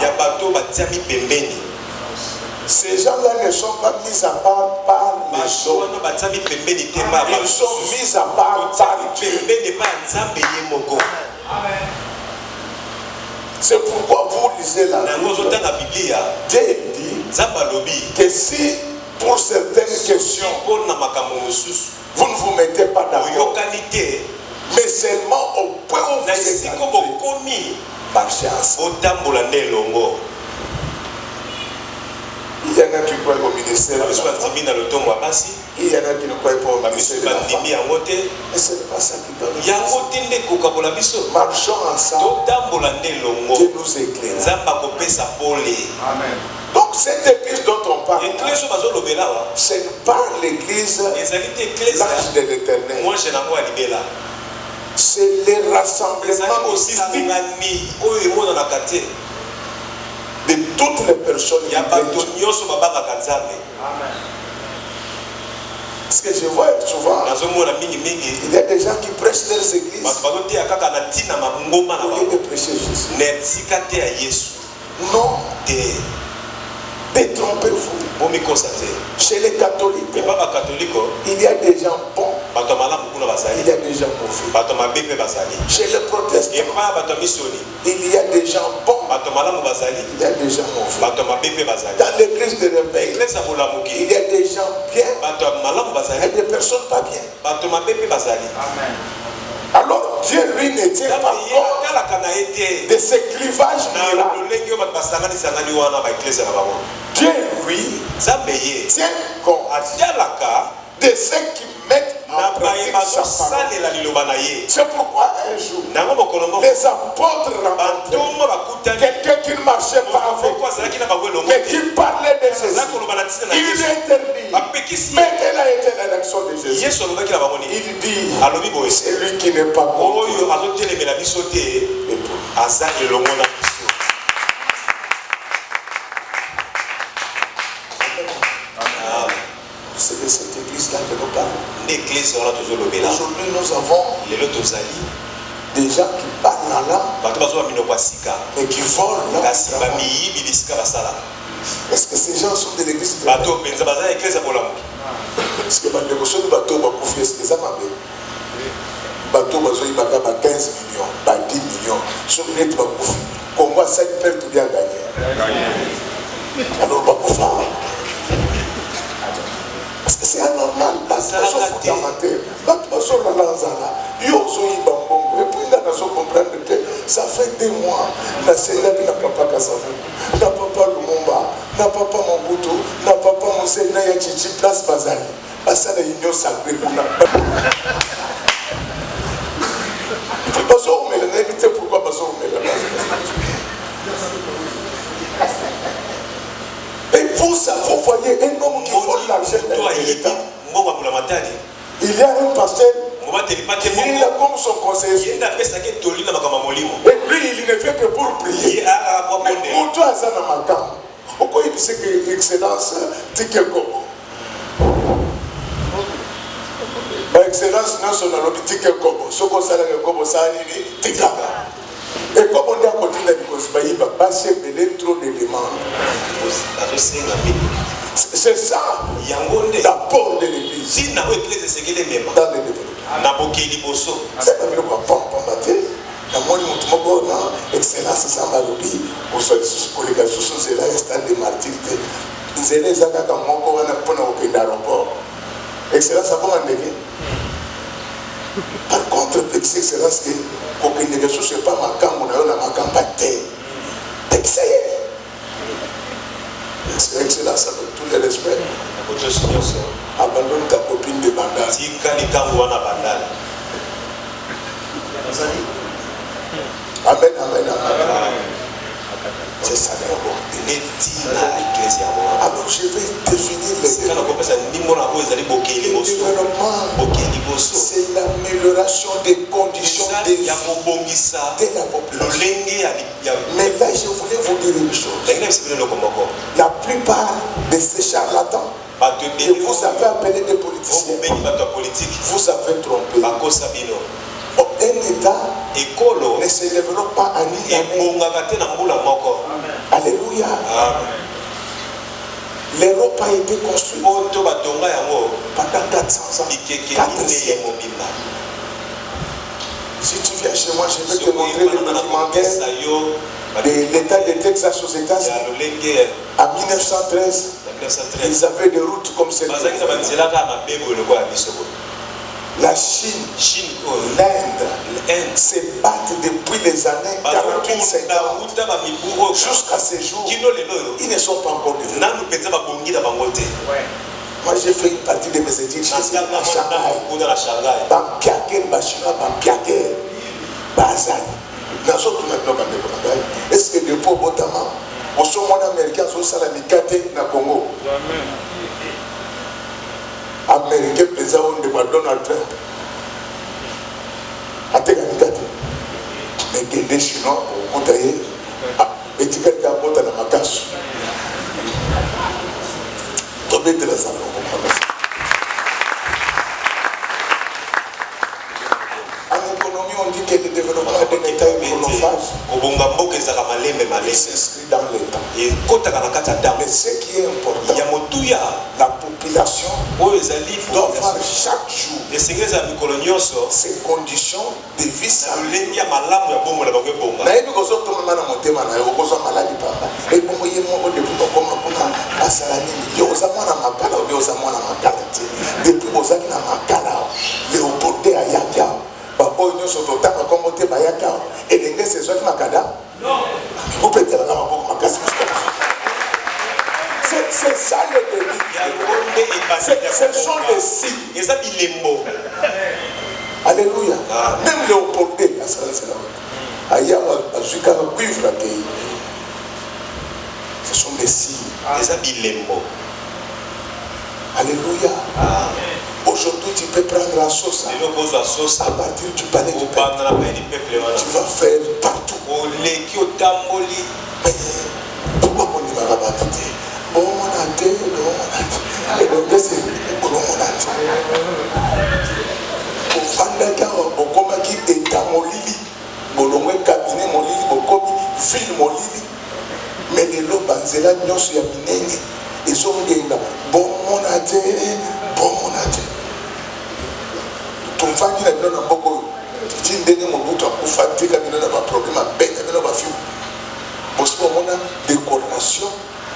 Ces gens-là ne sont pas mis à part par les hommes. Ils sont mis à part par Dieu. C'est pourquoi vous lisez la Bible. Dieu dit que si pour certaines questions vous ne vous mettez pas d'accord, mais seulement au point où vous êtes par chance. Il y en a qui croient au ministère de la femme. Il y en a qui ne croient pas au ministère de la femme. Mais ce n'est pas ça qui doit nous. Marchons ensemble. Dieu nous éclaire. Amen. Donc cette église dont on parle, ce n'est pas l'église l'âge de l'éternel. C'est le rassemblement de toutes les personnes qui crient. Parce que je vois souvent, il y a des gens qui prêchent leurs églises au lieu de prêcher Jésus. Non, détrompez-vous. Chez les catholiques, il y a des gens bons, il y a des gens mauvais. Chez les protestants, il y a des gens bons, il y a des gens mauvais. Dans l'église de réveil, il y a des gens bien et des personnes pas bien. Alors Dieu lui ne tient pas compte de ces clivages là. Dieu lui tient compte de ceux qui mettent en pratique sa parole. C'est pourquoi un jour les apôtres rencontrent quelqu'un qui ne marchait pas avec, mais qui parlait de Jésus. Il lui interdit. Mais quelle a été la réaction de Jésus? Il dit, c'est lui qui n'est pas contre. C'est de cette église-là que nous parlons. Aujourd'hui, nous avons des gens qui parlent la langue et qui volent la langue. Est-ce que ces gens sont de l'église de Dieu? Est-ce que les bateaux sont 15 millions? 10 millions. Sur les trois coups. Congo a 5 pertes bien gagné. Alors, on va pouvoir. Parce que c'est anormal. Ça fait 2 mois. La Sénat n'a pas Kassavou, n'a pas Lumumba, n'a pas Mobutu, n'a pas Moussé Naya Chichi, place Bazali. Ça, la union sacrée pour la. Pourquoi pas ça? Et pour ça, vous voyez un homme qui vole l'argent de l'État. Il y a un pasteur. Il a comme son conseiller. Et lui, il ne fait que pour prier. Mais pour toi, ça n'a pas de temps. Pourquoi il dit que l'excellence, c'est quelque chose? Excellence, non seulement le petit quelque chose. Ce qu'on sait, c'est que ça et comme on a continué à passer trop de demandes. C'est ça l'apport de l'église dans le développement. C'est pas bien qu'on combattre. Dans mon monde, excellence, ça m'a dit, pour ceux qui sont là, stade de martyrs. Ils étaient là quand on a pris l'aéroport. Excellence, ça va m'enlever. Par contre, excellence, que aucune négation, ce n'est pas ma camp, on a ma campagne. Excellence, avec tous les respects. Abandonne ta copine de bandal. Amen, amen, amen. C'est ça d'abord. Alors je vais définir les développements. C'est l'amélioration des conditions de vie de la population. Mais là, je voulais vous dire une chose. La plupart de ces charlatans que vous avez appelés des politiciens, vous avez trompé. Un État ne se développe pas en une année. Alléluia. L'Europe a été construite pendant 400 ans. 4 siècles. Si tu viens chez moi, je vais te montrer le documentaire de l'État de Texas aux États-Unis. En 1913, ils avaient des routes comme celle-là. La Chine, l'Inde se battent depuis les années 48-50 jusqu'à ces jours. Ils ne sont pas encore devenus. Moi j'ai fait une partie de mes études chez eux à Shanghai. Est-ce que depuis Botama, au sommet américain, sur Salamikate, na Congo? Américain président de Donald Trump. A Teganikate. Mais des Chinois, au Montaïe, et tu peux faire un peu de la macasse. Tombez de la salle. En économie, on dit que le développement d'un État est chronophage. Il s'inscrit dans l'État. Mais ce qui est important, la population doit voir chaque jour ces conditions de vie saine. C'est ça le début. Ce sont des signes. Alléluia. Même Léopoldé, ce sont des signes. Alléluia. Aujourd'hui, tu peux prendre la sauce à partir du palais du peuple. Tu vas faire partout. Pourquoi on ne va pas quitter? Bon, on a été, et donc c'est bon, on a été. Au Fandaka, au Komaki, et Tamolili, Bolomé, cabinet, Molili, Bokobi, ville Molili, mais les lots, Banzela, Nyos, Yaminene, ils ont dit, bon, on a été, bon, on a été. Ton famille n'a pas beaucoup. Tu tindenge mobutu akufa tika bino na baproblème abeta bino bafimu bosi bomona décoration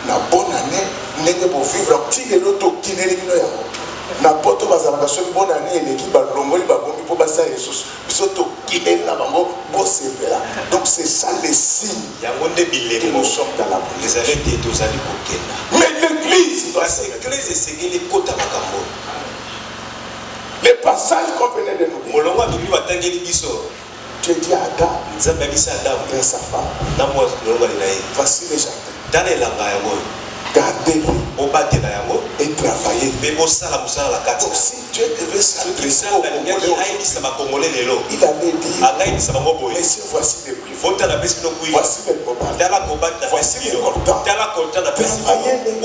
na bonne année ndenge bovivre tigelo tokineli bino yango na poto bazalaka soki bonne année eleki balongoli babombi mpo basala lisusu biso tokineli na bango bosepela. Donc c'est ça les signes que nous sommes dans la police. Mais l'église les passages qu'on venait de nous dire, Dieu dit à Adam et à sa femme, voici les jardins, gardez-les et travaillez. Donc si Dieu devait s'adresser au Congolais, il allait dire, messieurs, voici les cuivres, voici les cobaltes, voici les coltans, travaillez-les.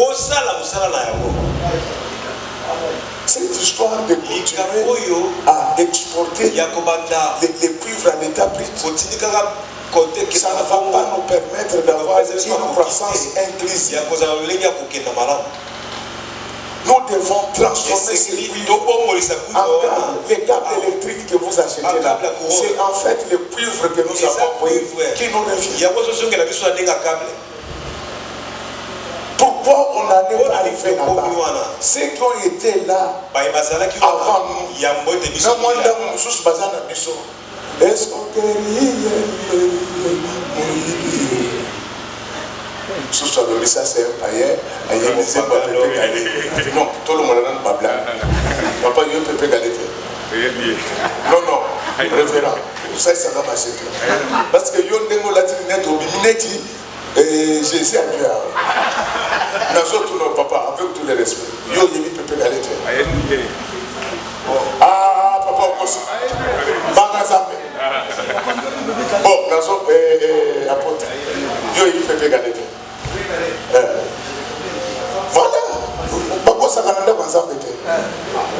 Cette histoire de continuer à exporter les cuivres à l'état brut, ça ne va pas nous permettre d'avoir une croissance inclusive. Nous devons transformer ces cuivres en câbles. Les câbles électriques que vous achetez là, c'est en fait le cuivre que nous avons pris qui nous revient. Pourquoi on n'en est pas arrivé là-bas? Ceux qui ont été là avant nous, est-ce qu'on ça c'est un païen, non, tout le monde n'a pas blanc. Papa, il y a un peu de non, non, révérend. Ça va marcher. Parce que yon dengo la net au bineti. Et Jésus a dit nous autres, papa, avec tous les respects, yo yemi pepe galete. Ah, papa, on aussi. Bagazambe. Bon, nous apôtre. Yo yemi pepe galete. Voilà. Papa, ça n'a pas de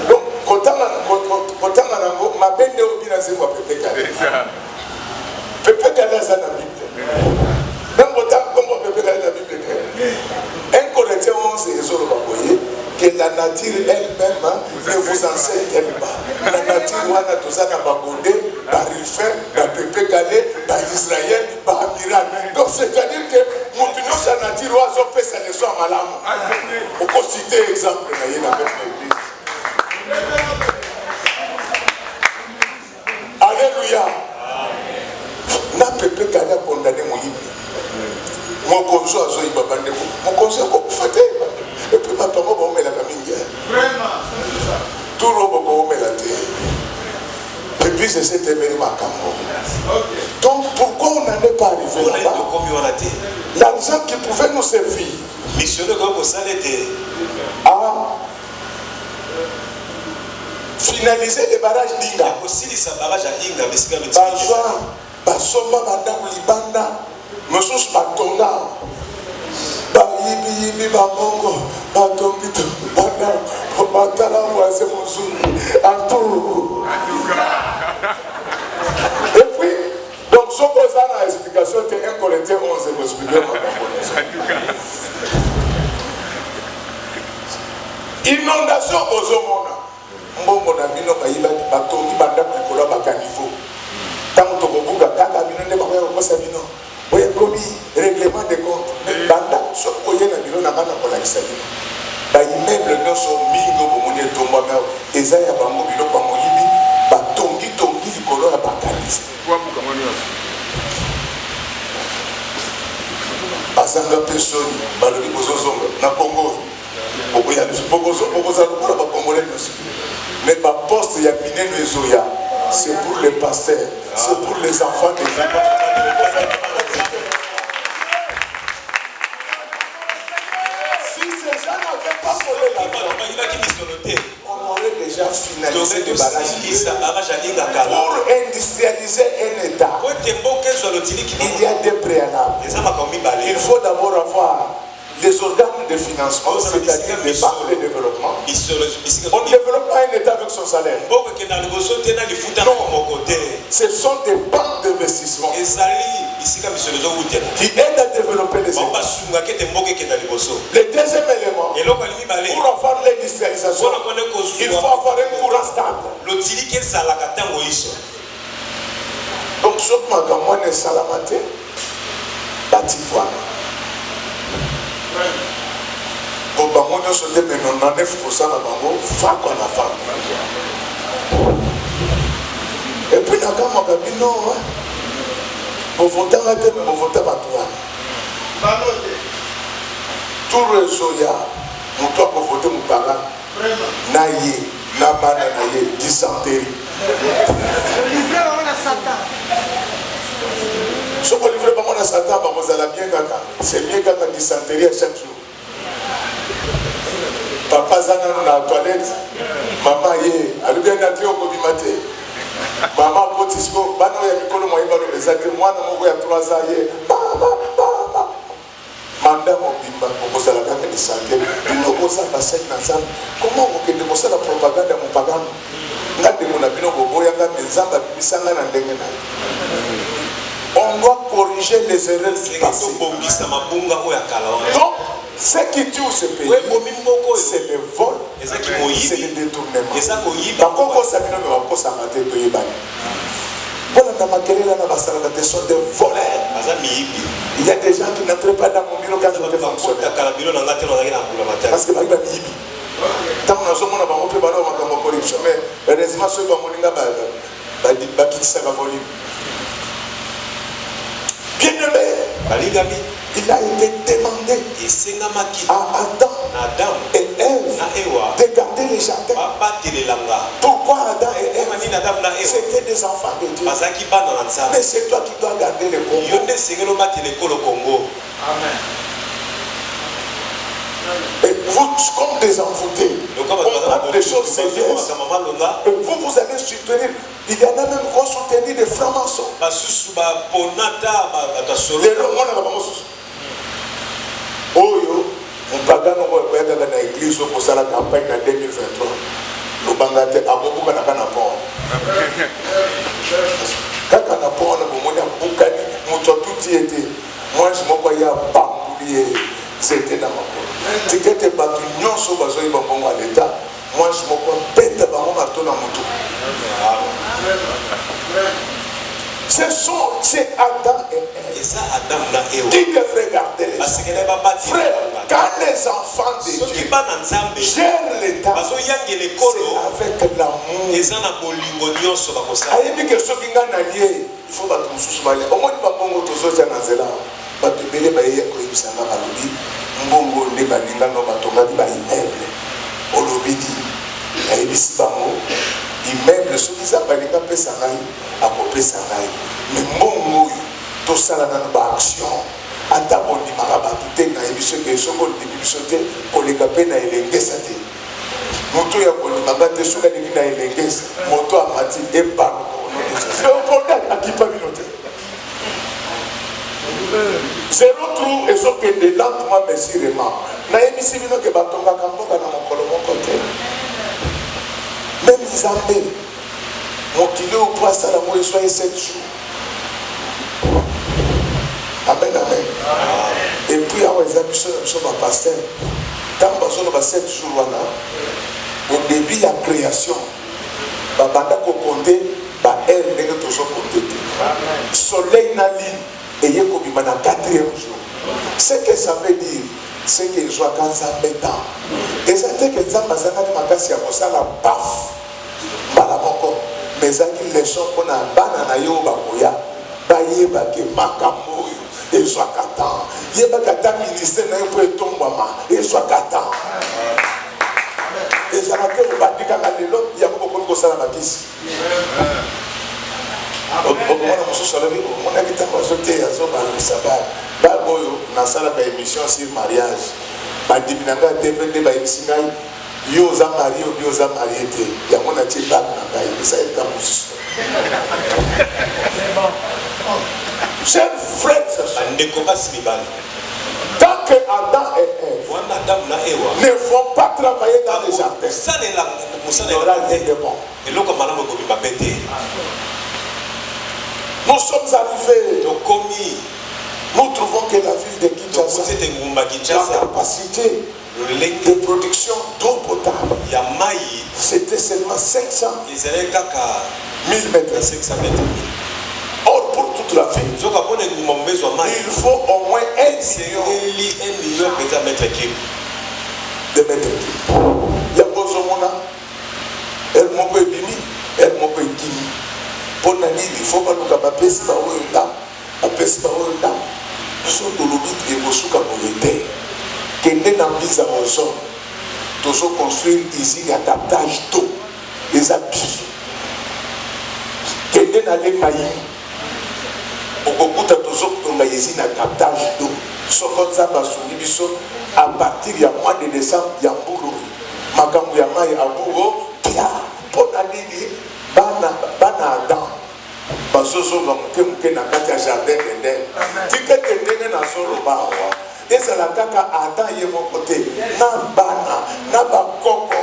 donc, quand on a ma bende au bien, c'est quoi pepe galete. Pepe galete, ça n'a pas. Même autant comme on peut regarder la Bible, 1 Corinthiens 11 et que la nature elle-même ne vous enseigne tellement. La nature, on a tout ça dans Bagodé, par Rufin, par Pépé Galé, par Israël, par Amiral. Donc c'est-à-dire que nous tenons sa nature, on a fait sa leçon à Malam. On peut citer exemple dans l'église. Alléluia. Na Pépé Galé a condamné mon livre. Mon conseil a zoé babande mon conseil a fait et puis ma maman va me la camingue tout le monde va me la terre et puis c'est cette émergence ma cambo. Donc pourquoi on n'en est pas arrivé là-bas? L'argent qui pouvait nous servir à finaliser les barrages d'Inga Basoma Bandaku Libanda Mosus Batonga Bayibi Bamongo Batombito Banda Batala Voise Moussouli Antou. Et puis, donc, ce qu'on a l'explication, c'est 1 Corinthiens 11 et l'explication. Inondation aux hommes. Mbongo na bino bayiba batongi banda kukola bakanivo. Tango tokobuka kaka bino nde bakoya kokosa bino. Oye komi règlement de compte. Banda so koye na bino na bana kolakisa bino. Ba immeuble nyonso mingo bomoni etomba na eza ya bango bino kwa moyibi batongi tongi likolo ya bakanivo. Kwa buka mwana nyonso. Basanga pesoni balobi bozozonga na Congo. Bokoya bokoza lokola ba Congolais nyonso. Mais ma poste, il y a Mineno et Zoya. C'est pour les pasteurs. C'est pour les enfants de Dieu. Si ces gens n'avaient pas volé l'argent, on aurait déjà finalisé le barrage pour industrialiser un État. Il y a des préalables. Il faut d'abord avoir les organes de financement, c'est-à-dire les banques de développement. On ne développe pas un État avec son salaire. Non, ce sont des banques d'investissement qui aident à développer les États. Le deuxième élément, pour avoir l'industrialisation, il faut avoir un courant stable. Donc, ce que je suis salamate, bâti-toi. Bon, bah, moi, je suis 99% de bango, fa quoi la femme. Et puis, dans le cas, je non, vous votez à la tête, mais vous votez à toi. Tout le réseau, il y a, mon toit pour voter mon parent. Naïe, Nabana, naïe, dysenterie. Si vous livrez pas mon Satan, vous allez bien caca. C'est bien caca dysenterie à chaque jour. Papa Zana dans la toilette, maman yé, elle vient d'entrer au Kobimate. Maman Potisco, Bano Yakolo Moïba le Zaki, moi, non, moi, 3 ans, yé, Baba. Mandat mon bimba, pour que la caca dysenterie. Nous ne pouvons pas passer dans ça. Comment vous pouvez démontrer la propagande à mon pagano? On doit corriger les erreurs passées. Donc, ce qui tue ce pays, c'est le vol, c'est le détournement. Par contre, ça ne va pas ce sont des voleurs. Il y a des gens qui n'entrent pas dans mon bureau quand je vais fonctionner. Parce que tant que nous sommes en corruption, mais heureusement, ceux qui ont volume. Bien aimé, il a été demandé à Adam et Ève de garder les jardins. Pourquoi Adam et Ève? C'était des enfants de Dieu. Mais c'est toi qui dois garder le Congo. Amen. Et vous, comme des envoûtés, on parle des choses sérieuses. Et vous allez soutenir. Il y en a même qui vont soutenir des francs-maçons. Les Romains, Oyo, on parle dans l'église pour la campagne en 2023. Le Bangate a beaucoup de canapons. Quand on a pour tout y était. Moi, je me voyais à bamboulier. C'était dans ma peau. Tu sais que tu as tout sur à l'État. Moi, je me vois bête à mon marteau dans mon tour. C'est Adam et Ève qui devraient garder les enfants. Frère, quand les enfants de Dieu gèrent l'État, c'est avec l'amour. Il faut que nous soyons au moins mbongo ne baninga no batonga bi ba immeuble olobidi ayebisi bango immeuble soki za baninga pesa ngai akopesa ngai mais mbongo oyo tosala na ba action ata bondimaka bato te nayebiso ke soko ondimi biso te koleka mpe na elengesa te moto ya kondimaka te soki alingi na elengesa moto amati eparle akipa bino te. Zéro trou et ce que de lentement mais sûrement. Naïmisi vino que batonga kamboka na mokolo moko te. Même Zambé, mon kilo au poids ça la moitié soit 7 jours. Amen, amen. Et puis à l'examination de ma pasteur, quand on a 7 jours au début de la création, babanda ko compter, ba air n'est que toujours compter. Soleil na ligne. Et il y a un 4e jour. Ce que ça veut dire, c'est qu'il joue quand ça met temps. Et ça fait que ça passe à la paf. Mais ça dit les gens qu'on a banana yo bakoya, baye bake makamo, et soit katan. Il y a kata ministère na yo pour tombama, et soit katan. Et ça va que vous battez quand il y a beaucoup de choses à la bâtisse. On a dit que c'était un sabbat. Baboyo, dans la émission sur mariage. Badibinanga DVD ba émission yo za marié ou yo za marié te. Ya mona ti ba na kai ça est comme ça. Chers frères et sœurs, tant que Adam et Ève ne vont pas travailler dans les jardins, il y aura rien de bon. Nous sommes arrivés, nous trouvons que la ville de Kinshasa, la capacité de production d'eau potable, c'était seulement 500 000 mètres. toute la vie. Il faut au moins 1 million de mètres cubes. Il y a besoin de elle m'a pas bimi, elle m'a pas gimi. Pour nani, il faut pas nous capables de faire un dam, appeler ça un dam. Nous sommes dans le but et nous sommes comme les terres. Qui est dans la mise en zone, nous sommes construire ici un captage d'eau, des habits. Qui est dans les mailles. Beaucoup de choses sont ici un captage d'eau. Sauf que ça va soumis à partir du mois de décembre, il y a un boulot. Makambu ya mai abugo pia pona nini bana adam bazozo ba muke na kati ya jardin dende tikete ndenge na solo bawa ezala kaka ata ye moko te na bana na bakoko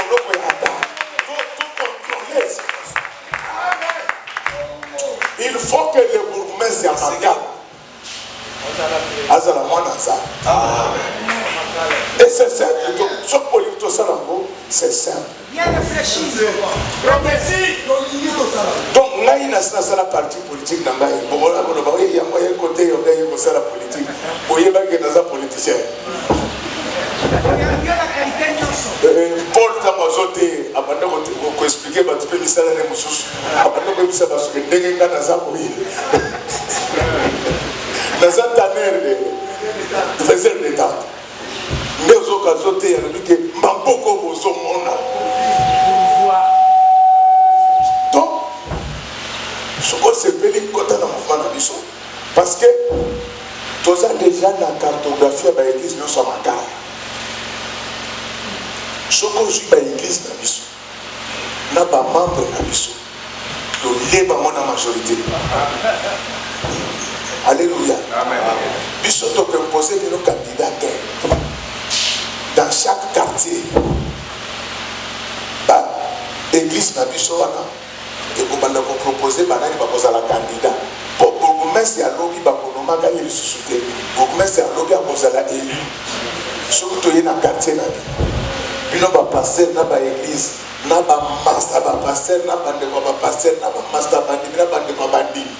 loko ya ata tout contrôler. Il faut que le bourgmestre ya Makamba azala mwana za et c'est simple. Donc, ce politique c'est simple. Bien réfléchi. Donc, là, il y a la partie politique dans la il y a un côté où il y a la politique. Vous voyez qu'il y a des politiciens. Paul Tamazote, avant de expliquer, tu peux me faire les moussous. Avant de me faire parce que dès que dans un pays, dans un tanner de faisait le détat. Mais aux occasions, il y a que Mbamboko Bozomona. Donc, ce qu'on s'appelle le côté dans le mouvement de l'Abisso. Parce que, tu as déjà la cartographie de l'église, nous sommes à Kaya. Ce qu'on suit dans l'église de l'Abisso, n'a pas membre de l'Abisso. Le lait, la majorité. Alléluia. Bisso, tu peux poser nos candidats. Dans chaque quartier, l'église n'a plus souvent et vous allez proposer la candidat. Pour le bourgmestre, il y a lobby, il y a le sous-souté. Le bourgmestre, il y a lobby, il y a élu. Surtout, il y a un quartier. Puis, il y a un pasteur, il y a une église, il y a un pasteur, il y a un pasteur, il y a un pasteur, il y a un master, il y a un bandit.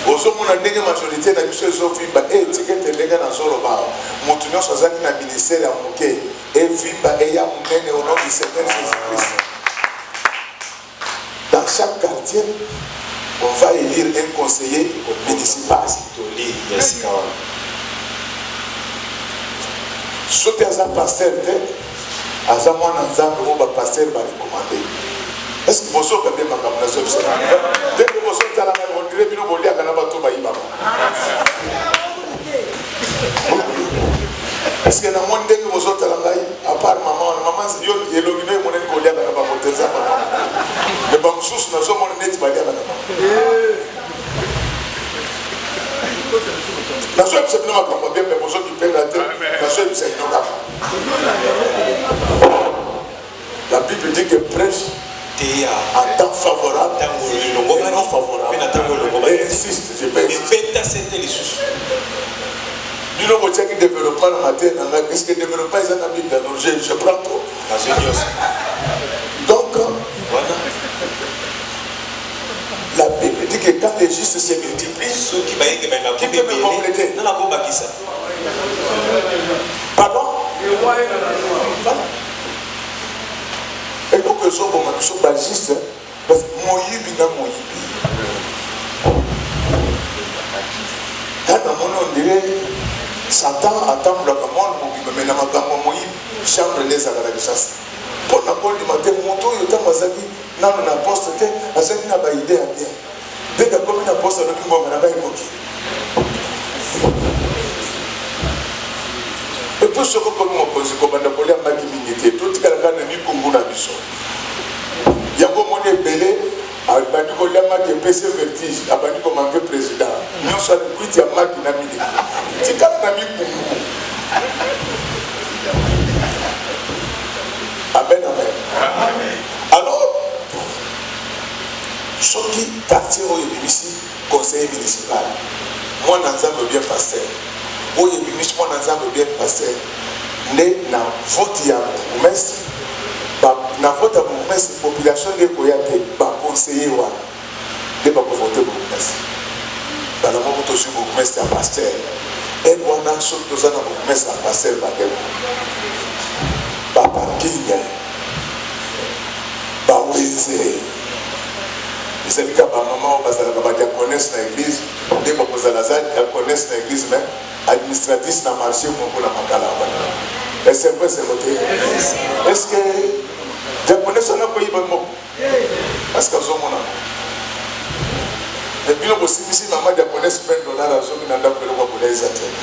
Ozomona ndenge majorité na biso ezovimba etikete ndenge na zoloba motu nyonso azalaki na ministère ya moke evimba eya monene au nom du Seigneur Jésus-Christ. Dans chaque quartier, on va élire un conseiller municipal. Soki aza pasteur te aza mwana nzambe oyo bapasteur barekomande. Est-ce que vous avez bien ma caméra? Dès que vous êtes à la main, on dirait que vous avez un bateau. Est-ce que dans le monde, dès que vous êtes à la main, à part maman, il y a le lumière, mon école, il y a un bateau. Mais bon, sous nous sommes en net, il y a un bateau. La seule c'est que nous avons bien, mais vous qui payent la tête, la seule c'est que nous avons. La Bible dit que prêche. En temps favorable, non favorable. Et insiste, je peux insister. Nous avons dit développement dans la terre. Est-ce que le développement est un ami dans je prends trop. Donc, la Bible dit que quand les justes se multiplient, qui peut me compléter? Pardon? Et donc, ils sont bagistes, parce que Moïbi n'a Moïbi. Quand on dirait, Satan attend le monde, mais dans ma Moïbi, chambre les agaragisas. Pour la bonne du matin, mon tour, il y a un mazaki, n'a pas poste, à ce qu'il n'a pas idée à bien. Dès que comme il n'a pas poste, il n'a pas évoqué. Et tout ce que nous avons posé, comme on a appelé à Magimité, tout ce qu'on a mis pour nous, il y a beaucoup de belé, il y a beaucoup de PC vertige, il y a beaucoup de président. Nous sommes il y a beaucoup de Magimité. C'est quand on a mis pour nous. Amen, amen. Alors, ce qui quartier où il y a ici, conseiller municipal, moi, dans un bien pasteur. Où il y a moi dans un bien pasteur, né dans vote ya bourgmestre, dans vote ya bourgmestre, population de Koyate, va conseiller wa, de va voter bourgmestre. province. Dans le moment où je suis bourgmestre à pasteur, et moi, je suis bourgmestre à pasteur, ba parking, ba weze. C'est le cas de maman, parce que je connais l'église, dès que je connais l'église, mais administratif n'a marché pour la Makala. Est-ce que c'est noté? Est-ce que je connais son pays? Parce que je suis et puis, si maman japonais spend $100 à son minanda pour le les athlètes.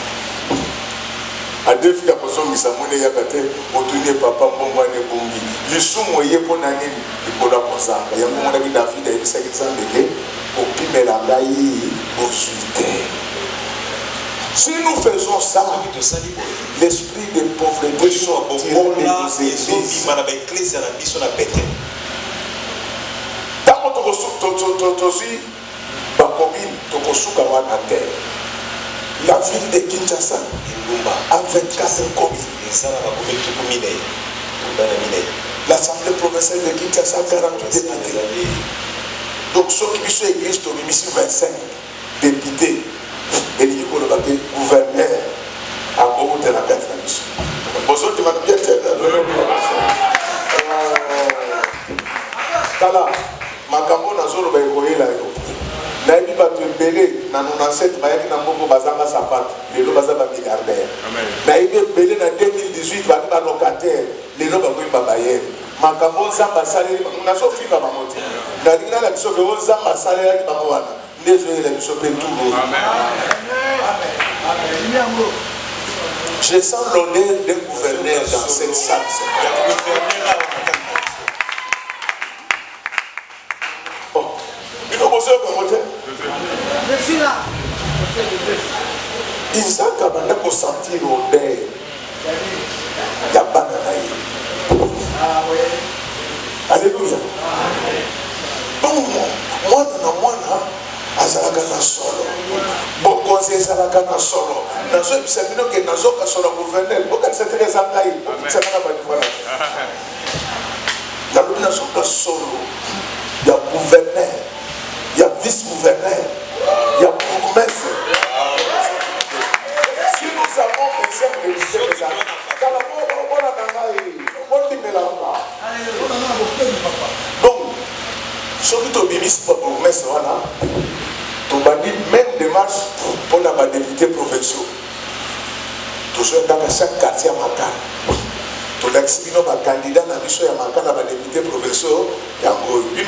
À deux filles à poisson, mais ça monnaie yakate, autourné papa, mon moine bongi. Les sous moyens pour l'année, il faut la poser. Il y a un moment où David a eu 500 degrés pour pimer la gaille au sud. Si nous faisons ça, l'esprit de pauvreté sort de nos églises. Tant que tu la commune Tokosuka wana terre. La ville de Kinshasa a 24 communes. L'Assemblée provinciale de Kinshasa a 48 députés. Donc ceux qui sont églises ont mis 25 députés. Et ils ont dit gouverneur à Kourou de la 4 mission. Bonjour, tu m'as bien dit. Kala, makambo na zolo ba ekoyela yo. Naïbi bato belé na 97 bayaki na mbongo bazanga sapato lelo bazaba milliardaire. Naïbi belé na 2018 bati ba locataire lelo ba koyeba baye. Makambo nzamba saleli na so finga bamoti. Na linga la biso ko nzamba saleli ba mwana. Ndezo ele biso pe tout. Je sens l'honneur d'un gouverneur dans cette salle. Isaac a senti l'odeur. Il y a banana. Alléluia. Donc, moi, azalaka na solo. Bokonzi ezalaka na solo. Nazo ebisabino ke nazo ka solo gouverneur. Bokanisa teresa ngai. Bokanisa na ba divola. Nazo ka solo. Ya gouverneur. Il y a vice-gouverneur, il y a bourgmestre. Si nous avons exemple de l'histoire, donc, ceux qui ont mis ce bourgmestre, tu as dit même démarche pour les députés provinciaux. Toujours dans chaque quartier à Makan. Tu as dit que les candidats dans mission à Makan, les députés provinciaux, il y a un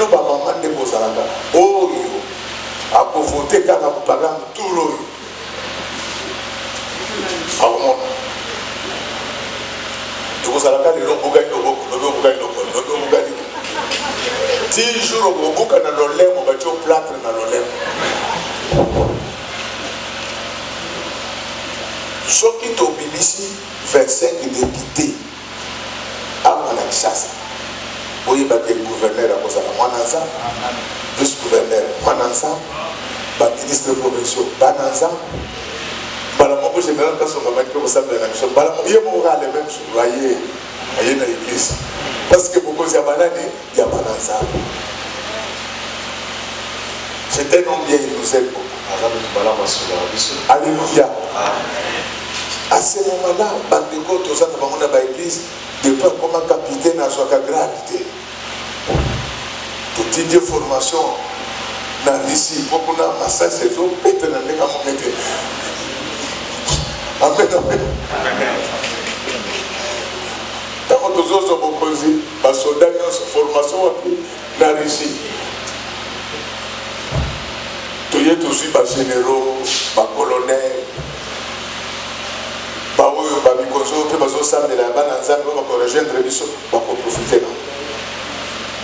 maman de Bozalanga. Oh, à voter quand on parle tout le monde. Tu vous allez le Bougaï, le Bougaï. 10 jours au Bougaï, dans le lait, on va dire plâtre dans le lait. Ceux qui t'ont ici, 25 députés, avant la chasse. Oui, le gouverneur a posé la Mwananza, vice-gouverneur Mwananza, le ministre provincial Bananza, le général Kasson va mettre comme ça dans la mission. Il y a les mêmes choses, voyez, dans l'église. Parce que beaucoup de banane, il y a Bananza. C'est un homme bien, il nous aide beaucoup. Alléluia. À ce moment-là, Bandeko, tout ça, dans l'église, depuis comme un capitaine à soi gravité. Toute une formation dans l'ici, pour qu'on a massage, c'est tout, pété dans les gamins. Amen, amen. Tant que nous sommes opposés, les soldats ont formation dans l'ici. Tous les aussi, les généraux, les colonels,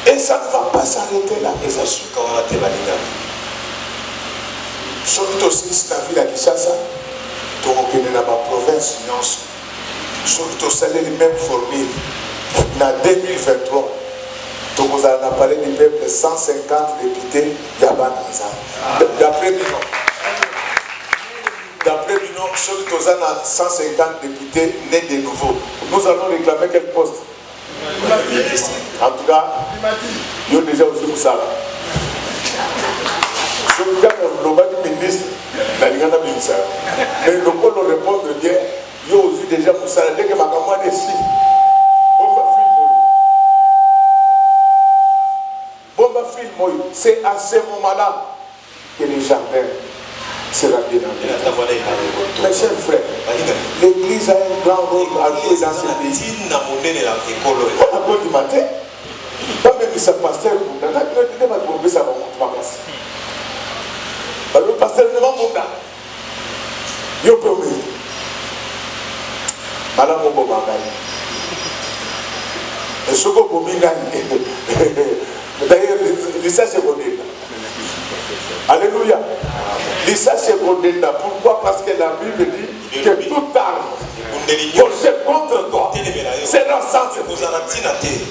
et ça ne va pas s'arrêter là. Surtout aussi, la ville à Kinshasa, tu reconnais dans ma province, surtout c'est les mêmes formules. En 2023, tu as parlé du peuple de 150 députés, il y a d'après Minon. D'après Minon, ceux qui ont 150 députés nés de nouveau. Nous allons réclamer quel poste? En tout cas, il y a déjà aussi Moussala. Je regarde le ministre, mais le répondre bien, il y a aussi déjà pour ça, dès que ma campagne est ici, c'est à ce moment-là que le jardin sera bien entendu. Mes chers frères, l'église a un grand rôle à jouer dans ce pays. On a beau du matin, pas même si c'est pasteur, on a trouvé ça dans ma place. Le pasteur ne m'a pas dit. Il peut me dire. Madame Obobagaï. Et ce que vous m'avez dit, d'ailleurs, l'issage secondaire. Alléluia. L'issage secondaire. Pourquoi? Parce que la Bible dit que toute arme forgée contre toi sera sans effet.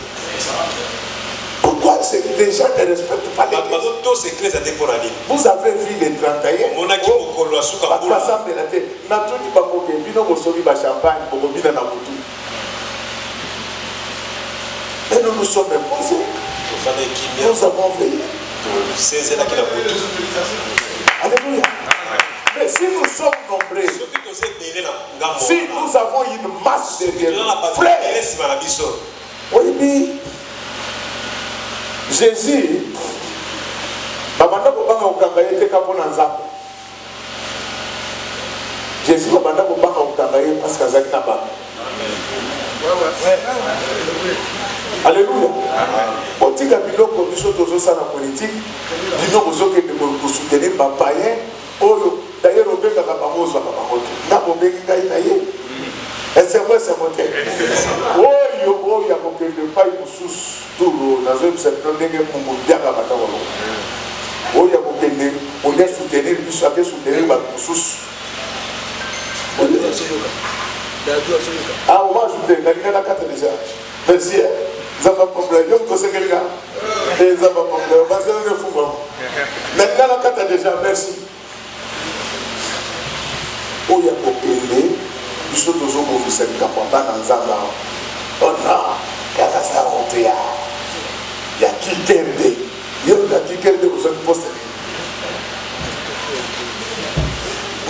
Pourquoi les gens ne respectent pas l'église? Vous avez vu les 31 et nous nous sommes imposés. Nous avons veillé. Alléluia. Mais si nous sommes nombreux, si nous avons une masse derrière nous, frère, oui, Jésus, Jésus parce que alléluia. Botika biloko biso tozo sana politique, dino bozoke de soutenir ba païen, oyo d'ailleurs obenga ka bamozo ka bamoto. Na bobengi ngai na ye. Et c'est vrai c'est monté. Oyo ya kokende pai mususu turo na zo septo ndenge mungu biaka batawo. Oyo ya kokende on est soutenir biso ake soutenir ba mususu. Ah, on va ajouter, il y a 4 déjà. Merci. Zamba problème, yom kose quelqu'un. Et zamba problème, parce que nous ne fumons. Maintenant, la 4 déjà, merci. Oh, il y a popélé, nous sommes toujours au lycée de Kapamba dans Zamba. On a, car ça a monté. Il y a qui kerde. Il y a qui kerde, vous avez posté.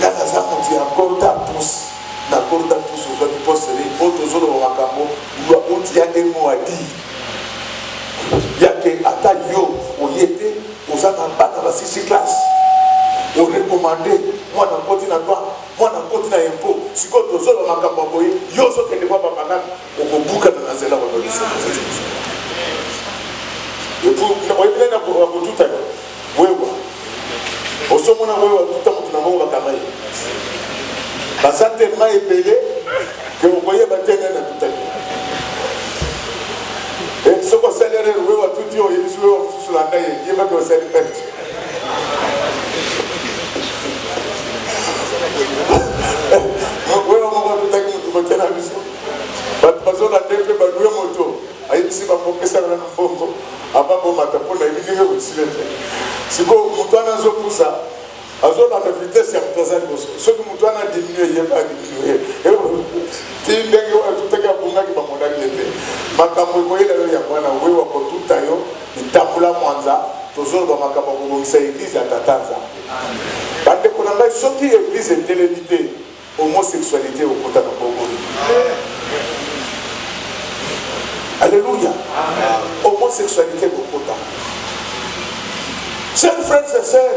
Là, ça a monté encore ta pousse. Na korda pousse aux autres postes, autres zones au Makambo, où il y a un mot à dire. Il y a que Ata Yo, au Yété, aux Anamba, dans la 6 classe. On recommandait, moi dans le continent noir, moi dans le continent impôt, si quand aux autres au Makambo, yo so que ne voit pas Manan, on boucle dans la zéla, on va dire ça. Et pour, on est plein pour tout à l'heure. Oui, oui. Au sommet, on a tout à l'heure, parce que tellement épelé que vous voyez maintenant tout à l'heure. Et ce qu'on s'est l'air, vous voyez tout dire, il y a sur la taille, il y a que vous allez perdre. Vous voyez, on va tout à l'heure, vous mettez la mission. Parce qu'on a des peu de moto, à y va pour que ça ne bombe, à pas pour matin, pour la vie, vous êtes si vous avez pour ça. Alors la vitesse est présente. Ce que nous avons diminué, il n'y a pas diminué. Si vous avez tout à l'heure, vous avez dit que ma campagne est là, vous avez tout à l'heure, il tape la moanza, toujours dans ma campagne, c'est l'église à Tatanza. Parce que nous avons ce qui est l'église est télévité, homosexualité au côté de Bobo. Alléluia. Homosexualité au côté. Chers frères et sœurs,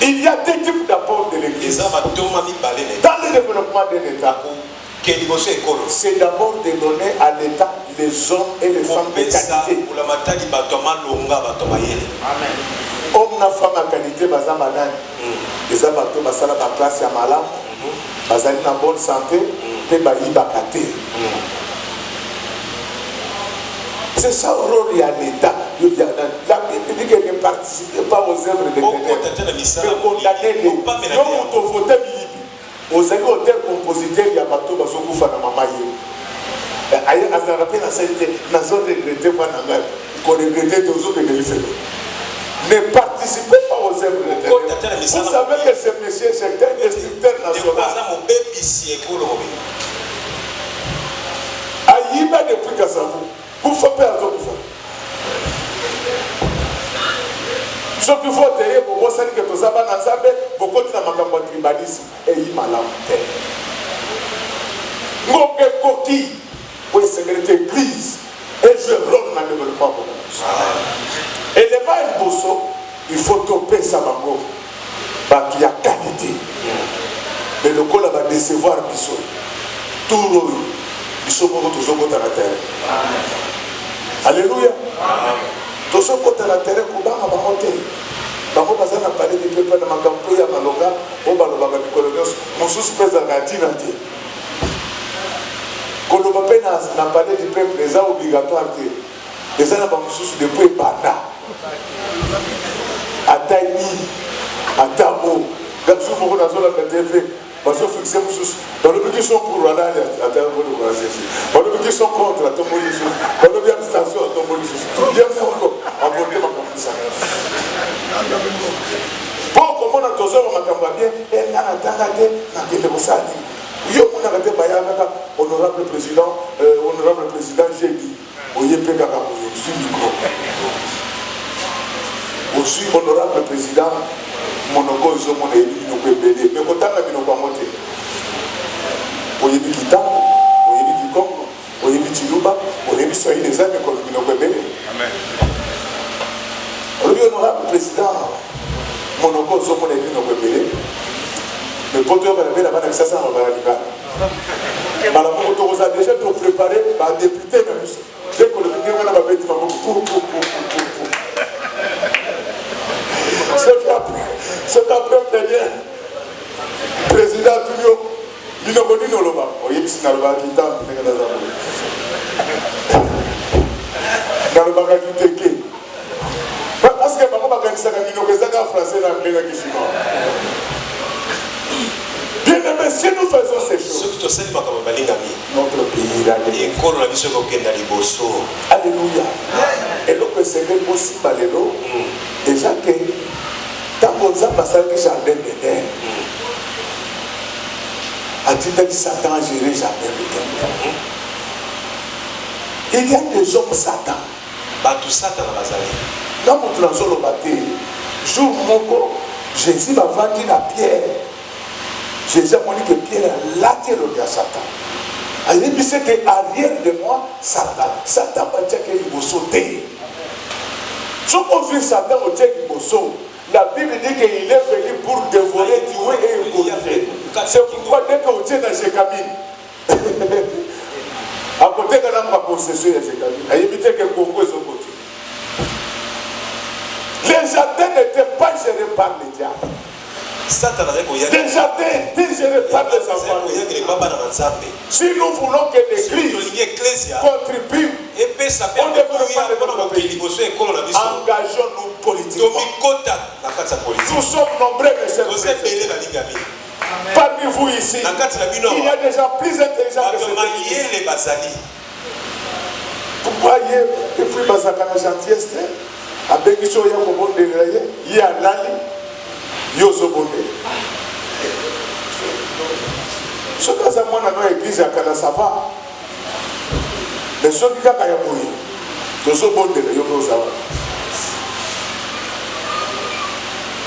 il y a deux types d'apports de l'église. Dans le développement d'un État, c'est d'abord de donner à l'État les hommes et les femmes de qualité. Homme et femme à qualité, les hommes à la classe à malam, en bonne santé, et c'est ça le rôle à l'État. La Bible dit qu'elle ne participe pas aux œuvres de l'État. Mais condamner les gens qui ont voté aux auteurs compositeurs, il y a pas tout dans son coup de maman. Ailleurs, à se rappeler la sainteté, nous avons regretté qu'on regrettait toujours que nous faisons. Ne participez pas aux œuvres de l'État. Vous savez que ce monsieur, c'est un instructeur national. Aïba depuis Kassavou. Vous faites peur à vous. Ce qu'il faut dire, vous savez que tout ça va dans Zambé, beaucoup de makambo tribalisme et il m'a l'enterre. Ngombe Koki, pour cette église, et je rôle dans le développement. Et les mains Bosso, il faut topper sa mango, parce qu'il y a qualité. Mais le col va décevoir Bisso. Tout le monde, Bisso, toujours côté la terre. Alléluia. Toujours côté la terre, Kouba va monter. Bango baza na parler de peuple na makampo ya maloga o baloba ba colonios mosusu pesa ngatina te koloba pe na parler du peuple les obligatoire te eza na ba mosusu depuis banda atani atamo gapsu moko na zola na TV baso fixe mosusu dans le but sont pour la atteindre le croisé dans le but sont contre la tombolie dans le but abstention la tombolie il y a encore aborder ma compétence. Bon, comme on a toujours bien, et on a tangate, on a été posadi. On a été bayanga, honorable président Jégi, Oyepé Kaka, je suis micro. Aussi honorable président, Monoko, ils ont mon élu, nous pouvons aider. Mais quand on a mis nos pamotés, Oyebi Kita, Oyebi Kikongo, Oyebi Chiluba, Oyebi Soyi les amis, qu'on nous pouvons aider. Amen. Honorable président, mon oncle Zomo est venu nous révéler. Mais pour te révéler, la banque ça va la liga. Madame Moto a déjà tout préparé par député même. Dès que le ministre va mettre ma ce qu'après dernier président Tunio, il n'a pas dit non là-bas. Il y a des gens qui t'ont dans le bagage du Teke. Parce que français bien aimé, si nous faisons ces choses, notre pays ira alléluia. Et donc c'est même aussi malélo. Déjà que tant qu'on a passé le jardin d'Éden, a dit que Satan a géré le jardin d'Éden. Il y a des hommes Satan. Tout Satan à la dans mon transport au bâti, jour moko, Jésus m'a vendu la pierre. Jésus a dit que Pierre a laté le gars Satan. Il dit que arrière de moi, Satan. Satan va dire qu'il va sauter. Si on vit Satan au Dieu qu'il va sauter, la Bible dit qu'il est venu pour dévorer, tuer et égorger. C'est pourquoi dès qu'on tient dans ses cabines, à côté de la possession de ses cabines, il dit que Congo est au côté. Les jardins n'étaient pas gérés par les diables. Les jardins étaient gérés par les enfants. Si nous voulons que l'Église contribue au développement de notre pays, engageons-nous politiquement. Nous sommes nombreux, mes chers frères. Parmi vous ici, il y a des gens plus intelligents que cette Église. Vous voyez, depuis Bazakana gentillesse, avec les gens qui ont bonné, il y a l'ali, il y a bonné. Ce que ça m'a dans l'église à Kana ça va. Les gens qui ont bonné, ils ont bonné, ils ont bonné.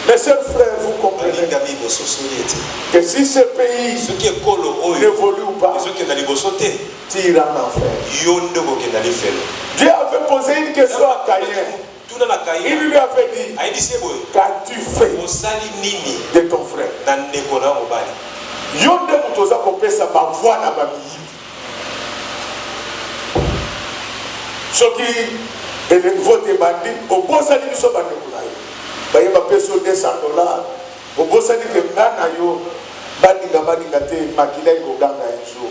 Mes chers frères, vous comprenez que si ce pays n'évolue pas, tu iras en enfer. Dieu avait posé une question à Caïn. Il lui avait dit, qu'as-tu fait de ton frère? Yonde mutoza kopesa ba voix na ba miyi. Soki ele vote bandi, obosa ni biso bandi kulayo. Ba yeba peso $200. Obosa ni ke ngana yo bandinga te makila igoganga enjo.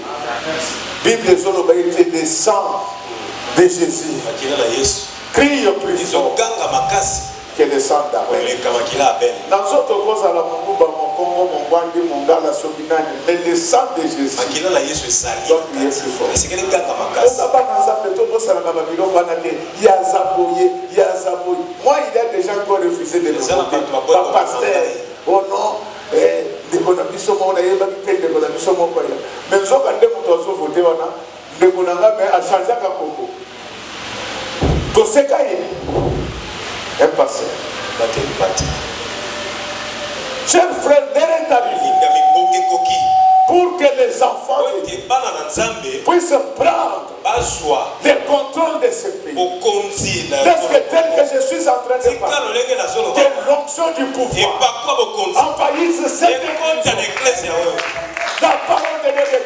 Bible zolo ba yete le sang de Jésus. Makila la Yesu. Crie au prison. Que le sang d'Abel. Dans notre cause à la Mongouba, mon Congo, mon Gwandi, mon Gala, Sokinani, mais le sang de Jésus. Donc il est plus fort. Moi, il y a des gens qui ont refusé de me voter. Pas pasteur. Oh non. Mais nous avons voté. Nous avons changé le Congo. Un passé. Chers frères, l'heure est arrivée pour que les enfants puissent prendre le contrôle de ce pays. Parce que tel que je suis en train de parler, que l'onction du pouvoir envahisse cette église. La parole de Dieu,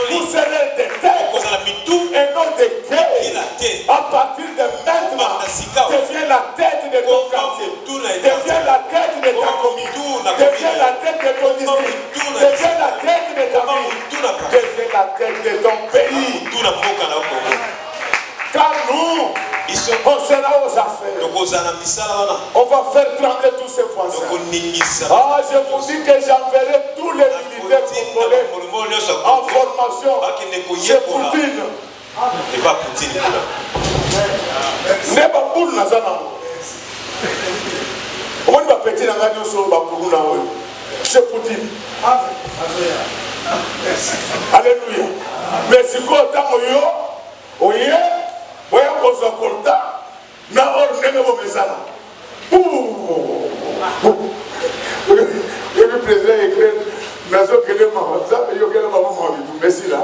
vous serez des têtes et non des pieds. À partir de maintenant, deviens la tête de ton quartier, deviens la tête de ta commune, deviens la tête de ton district, deviens la tête de ta ville, deviens la tête de ton pays. Car nous, on sera aux affaires. On va faire trembler tous ces voisins. Ah, je vous dis que j'enverrai tous les militaires congolais en formation chez Poutine. Et pas Poutine. Ne pas pour Nazana. On va péter la radio sur Bakouna. Chez Poutine. Alléluia. Mais si vous êtes en train voyons qu'on soit content, n'a pas de message. Et le président écrit, Nazo Kele Mama, ça fait que le maman m'a dit, merci là.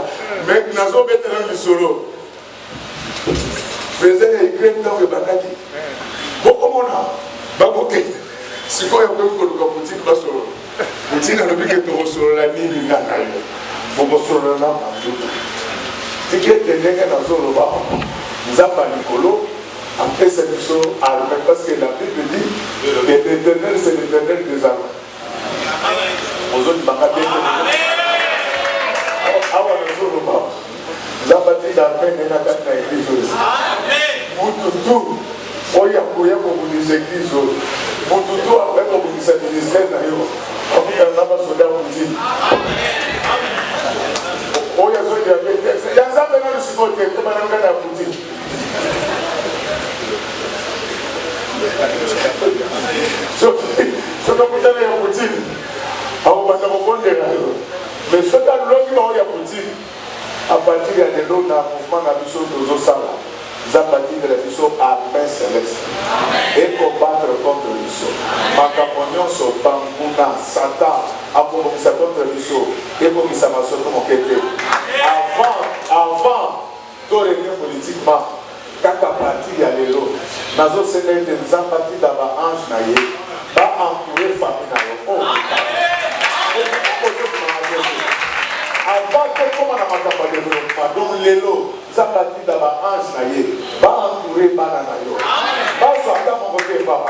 Mais Nazo Bétran du solo. Le président écrit dans le Bakati. Bon, comment on a Bakoke. Si quoi, il y a un peu de Poutine, pas solo. Poutine a le but que tu solo la nuit, bon, solo là, si tu es dans le solo, nous avons Nicolo, après cette mission armée, parce que la Bible dit que l'éternel, c'est l'éternel des armées. Aux autres, nous avons dit nous avons dit l'armée n'est pas dans l'église aussi. Moutoutou, oya koya pour les églises. Moutoutou, après pour les ministères, on n'a pas soldat Poutine. Oya soldat Poutine. Il y a ça maintenant le supporter, comme on a Poutine. Ce que vous avez à Poutine, mais ce que l'on a à Poutine, à partir de l'eau, dans le mouvement de la Sala, nous avons parti de la mission armée céleste et combattre contre le mission. Macaponion sur Bambouna, Satan, à combattre contre le mission et pour que ça m'a sauté mon côté. Avant, tout régler politiquement. Kaka parti ya lelo nazo sene de nzambati da ba ange na ye ba entouré famille na yo oh avant que comme na makamba de pardon lelo nzambati da ba ange na ye ba entouré bana na yo ba so ata mo côté baba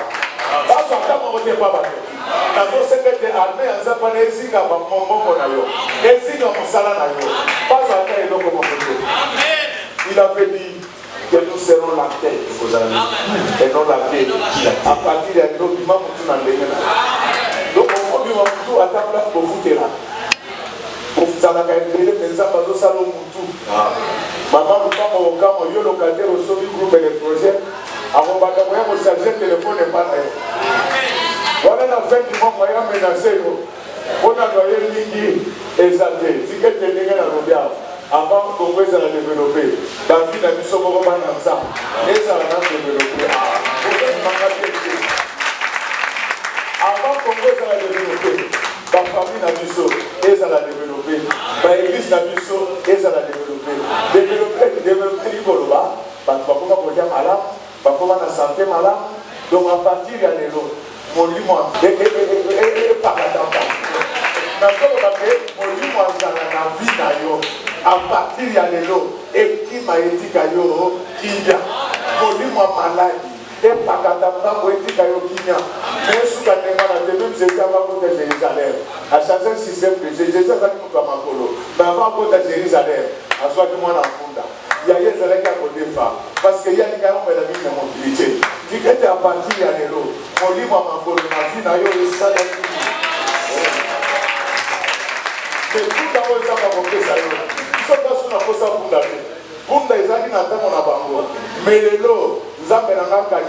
nazo sene de armée nzamba na ezinga ba mombongo na yo ezinga mosala na yo ba so ata eloko mo côté il avait dit que nous serons la tête et non la tête. À partir de l'autre, il m'a montré dans les mains. Donc, on peut dire tout à ta place pour vous là. Pour vous aller à l'élève, mais ça va nous salon tout. Maman, nous sommes au camp, au locataire, au sauvé groupe et les projets. Avant de voir mon chargeur téléphone n'est pas là. Voilà la fin du mois, on va menacer. On a doyé l'Indi exalté. Si quelqu'un n'est pas là, avant que Congo soit développé, dans la vie de la mission de Romanza, et ça va développer. Avant que Congo soit développé, la famille de la mission, et ça va développer. L'église de la mission, et ça va développer. Développer l'Igoloba, parce que comment on est malade, parce qu'on a la santé malade, donc à partir de l'élo, mon limon, et par la tempête. À partir de l'élo, et qui m'a dit qu'il y a volume maladie, et pas qu'à qui y a, mais sous la même j'étais avant de Jérusalem. À chaque système que j'ai dit, c'est pour ma colo. Mais avant de Jérusalem, à soit du moins en Funda, il y a des élèves qui femmes, parce qu'il y a des gars qui ont la vie de mobilité. Tu étais à partir de l'élo, volume ma colo, ma vie n'a eu ça. Mais tout d'abord, ça va monter ça. Ils sont pas sur la fosse à Bunda. Bunda, ils ont dit n'a pas mon abandon. Mais les lots, nous avons un cas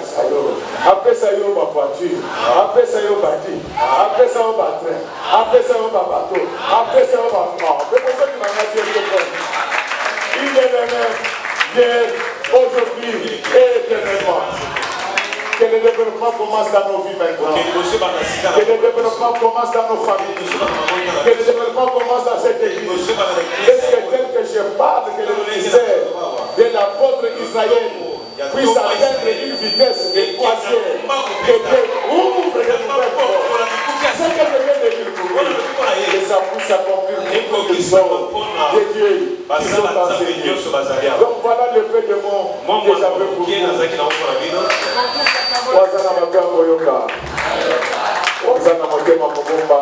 après ça, il y a une voiture. Après ça, il y a un bâti. Après ça, il y a un train. Après ça, il y a un bateau. Après ça, il y a un bateau. C'est pour ça qu'il m'a dit que il est le même hier, aujourd'hui et éternellement. Que le développement commence dans nos vies maintenant. Que le développement commence dans nos familles. Que le développement commence dans cette église. Est-ce que tel que je parle, que le ministère de l'apôtre Israël puisse atteindre une vitesse de croisière, que Dieu ouvre de nouvelles portes. C'est ce que je viens de dire pour vous. Que ça puisse accomplir beaucoup de choses de Dieu qui sont enseignés. Donc voilà le fait de mon que j'avais pour vous. Wazana magambo yoka. Wazana motema mugumba.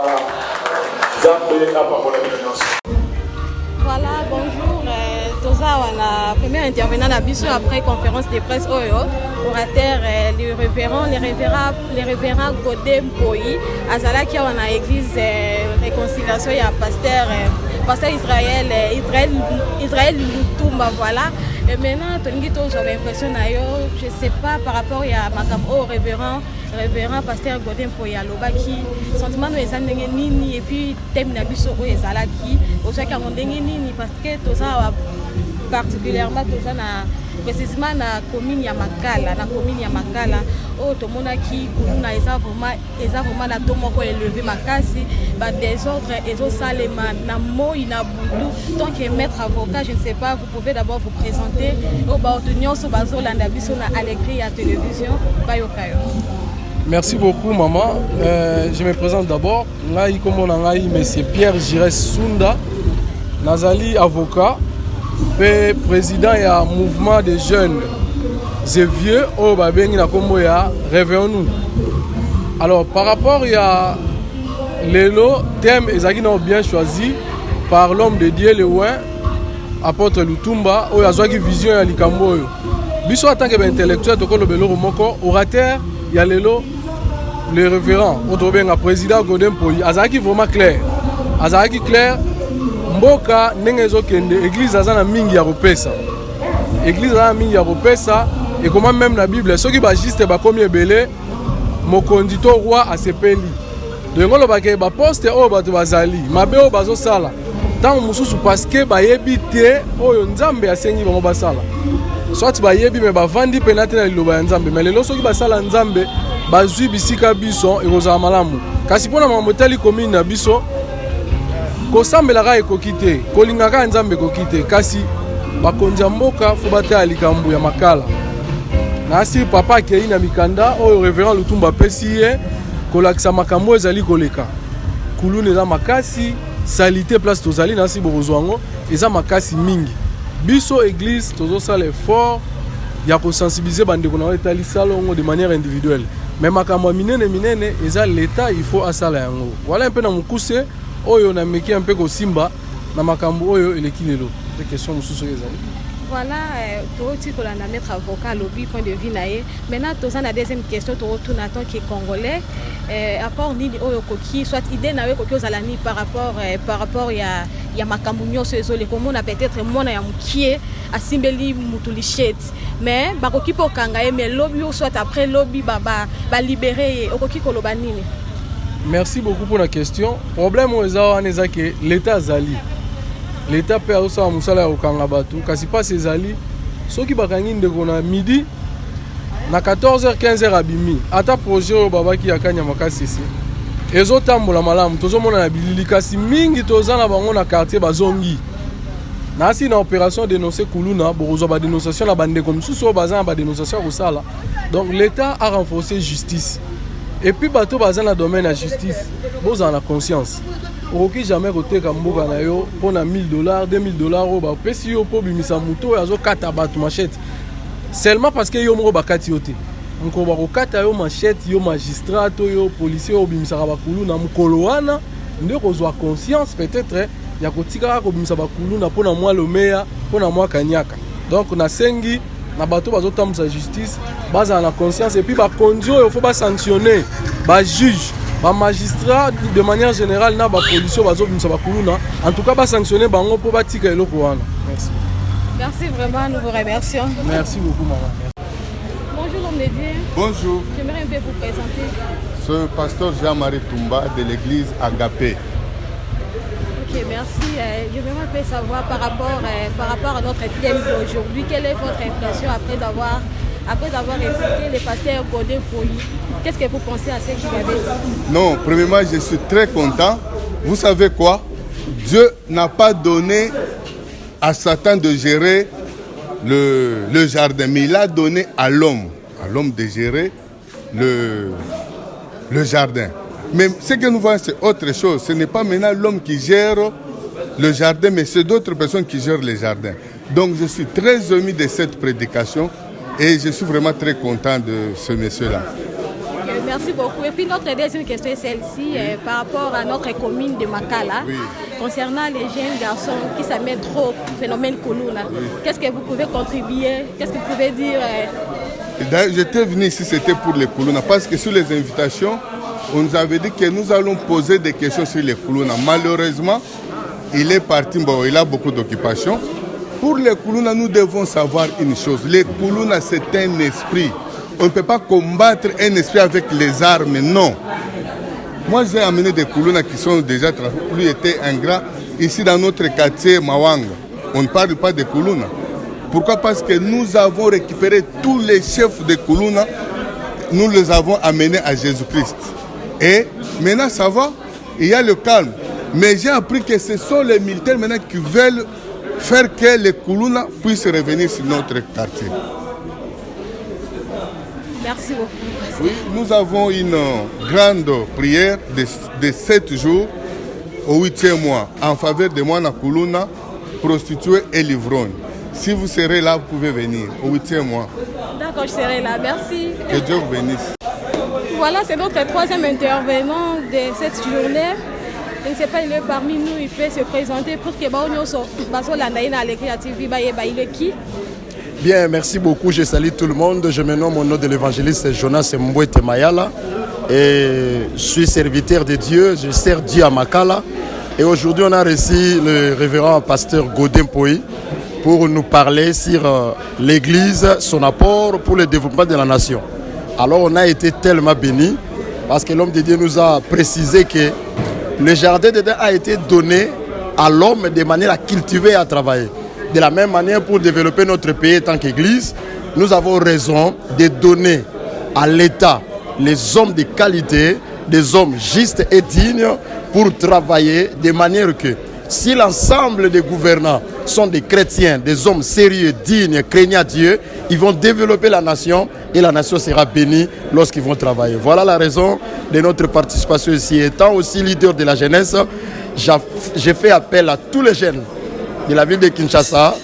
Zambe apa pour la bienvenance. Voilà, bonjour. Toza wana premier intervenant na biso après conférence de presse oyo orateur le révérend Godem Poyi azalaki wana église réconciliation ya pasteur Israël Lutumba, voilà. Et maintenant tolingi tozo l'impression na yo, je sais pas par rapport à makambo au révérend pasteur Godem Poyi alobaki sentiment no ezandenge nini et puis thème na biso oyo ezalaki ozaki ndenge nini parce que toza particulièrement précisément na commune ya Makala o tomonaki kuna eza vraiment na to moko élevé makasi ba désordre ezosalema na moi na butu. Donc maître avocat, je ne sais pas, vous pouvez d'abord vous présenter au baotonyon so bazolanda biso na Alegri ya télévision bayokayo. Merci beaucoup maman. Je me présente d'abord. Ngai komona ngai monsieur Pierre Gires Sunda. Nazali avocat. Président ya mouvement des jeunes et vieux au babengi na kombo ya Réveillons-nous. Alors par rapport ya lelo thème ezaki na bien choisi par l'homme de Dieu le Ouin apôtre Lutumba oyo azwaki vision ya likambo oyo. Biso en tant que intellectuel tokolo beloro moko orateur ya lelo le révérend otobenga président Godem Poyi azaki vraiment clair. Azaki clair. Mboka ndenge ezokende église azana mingi ya kopesa. Église azana mingi ya kopesa et comment même na Bible soki ba juste ba komi ebele mokonzi to roi asepeli. Donc ngolo ba ke ba poste o bato bazali mabe o bazo sala. Tant mususu parce que ba yebite oyo nzambe asengi bango basala. Soit ba yebi me ba vandi penate na liloba ya nzambe mais lelo soki ba sala nzambe bazwi bisika biso ekozala malamu. Kasi pona mamotali commune na biso kosambelaka ekoki te kolingaka nzambe ekoki te kasi bakonzi ya mboka fo batala likambo ya makala nasi papa akei na mikanda oyo révérend Lutumba apesi ye kolakisa makambo ezali koleka kuluna eza makasi salite place tozali nasi bokozwa yango eza makasi mingi biso église tozosala effort ya kosensibiliser bandeko na etali salongo de manière individuelle mais makambo minene eza l'état il faut asala yango voilà un peu na mukuse oyo na meki un peu ko simba na makambo oyo eleki lelo des questions mususu ezali. Voilà, tu kolanda maître avocat lobby point de vue naé. Maintenant toza na deuxième question to retourna tant qui est congolais apport ni oyo koki soit idée nawe koki ozala ni par rapport ya makambo nyonso ezole comme on a peut-être mona ya mukie asimbeli mutulichet mais bakoki po kanga mais lobby ou soit après lobby ba libérer okoki koloba nini. Merci beaucoup pour la question. Problème au Zawa que l'État zali. L'État peut aussi avoir musala au Kangabatu. Kasi pas ces ali. Ceux qui bakangi ndeko na midi na 14h 15h abimi. Ata projet au baba qui yakanya makasi ici. Ezo tambola malamu. Tozo mona na bilili kasi mingi toza na bango na quartier bazongi. Na si na opération dénoncer kuluna bozo ba dénonciation na bande comme sous bazan ba dénonciation au sala. Donc l'État a renforcé justice. Et puis bateau bazan na domaine la justice vous en la conscience okoki jamais koteka mboka na yo pona $1000 $2000 o ba pesi yo po bimisa muto yazo kata bato machette seulement parce que yo moko bakati yo te nko ba kokata yo machette yo magistrat to yo policier o bimisa bakulu na mukolo wana nde kozwa conscience peut-être ya kotika ko bimisa bakulu na pona mwa lomeya pona mwa kanyaka donc na sengi na bato bazotambusa justice baza na conscience et puis ba kondio il faut ba sanctionner ba juge ba magistrat de manière générale na ba policier bazobimisa bakuluna en tout cas ba sanctionner bango po batika eloko wana. Merci vraiment, nous vous remercions. Merci beaucoup maman. Bonjour l'homme de Dieu. Bonjour. J'aimerais un peu vous présenter. Ce pasteur Jean-Marie Tumba de l'église Agapé. Ok, merci. J'aimerais un peu savoir par rapport à notre thème d'aujourd'hui, quelle est votre impression après avoir après avoir écouté le pasteur Godin Poyi. Qu'est-ce que vous pensez à ce qu'il avait dit? Non, premièrement, je suis très content. Vous savez quoi? Dieu n'a pas donné à Satan de gérer le jardin, mais il a donné à l'homme de gérer le jardin. Mais ce que nous voyons, c'est autre chose. Ce n'est pas maintenant l'homme qui gère le jardin, mais c'est d'autres personnes qui gèrent le jardin. Donc je suis très ému de cette prédication et je suis vraiment très content de ce monsieur-là. Merci beaucoup. Et puis notre deuxième question est celle-ci, par rapport à notre commune de Makala, concernant les jeunes garçons qui s'amènent trop au phénomène Kuluna. Qu'est-ce que vous pouvez contribuer? Qu'est-ce que vous pouvez dire? J'étais venu ici, c'était pour les Kuluna, parce que sur les invitations, on nous avait dit que nous allons poser des questions sur les Kuluna. Malheureusement, il est parti, bon, il a beaucoup d'occupations. Pour les Kuluna, nous devons savoir une chose. Les Kuluna, c'est un esprit. On ne peut pas combattre un esprit avec les armes, non. Moi, j'ai amené des Kuluna qui sont déjà trafiqués. Lui était un grand. Ici, dans notre quartier, Mawanga, on ne parle pas de Kuluna. Pourquoi? Parce que nous avons récupéré tous les chefs de Kuluna. Nous les avons amenés à Jésus-Christ. Et maintenant, ça va. Il y a le calme. Mais j'ai appris que ce sont les militaires maintenant qui veulent faire que les Kuluna puissent revenir sur notre quartier. Merci beaucoup. Oui, nous avons une grande prière de 7 jours au 8e mois en faveur de Moana Kuluna, prostituées et livrognes. Si vous serez là, vous pouvez venir au 8e mois. D'accord, je serai là. Merci. Que Dieu vous bénisse. Voilà, c'est notre troisième intervenant de cette journée. Je ne sais pas, il est parmi nous, il peut se présenter pour que Bien, merci beaucoup. Je salue tout le monde. Je me nomme au nom de l'évangéliste Jonas Mbouete Mayala et je suis serviteur de Dieu. Je sers Dieu à Makala. Et aujourd'hui, on a reçu le révérend pasteur Godin Poyi pour nous parler sur l'église, son apport pour le développement de la nation. Alors, on a été tellement bénis parce que l'homme de Dieu nous a précisé que le jardin d'Éden a été donné à l'homme de manière à cultiver et à travailler. De la même manière, pour développer notre pays en tant qu'Église, nous avons raison de donner à l'État les hommes de qualité, des hommes justes et dignes pour travailler de manière que si l'ensemble des gouvernants sont des chrétiens, des hommes sérieux, dignes, craignant Dieu, ils vont développer la nation et la nation sera bénie lorsqu'ils vont travailler. Voilà la raison de notre participation ici. Étant aussi leader de la jeunesse, j'ai fait appel à tous les jeunes de la ville de Kinshasa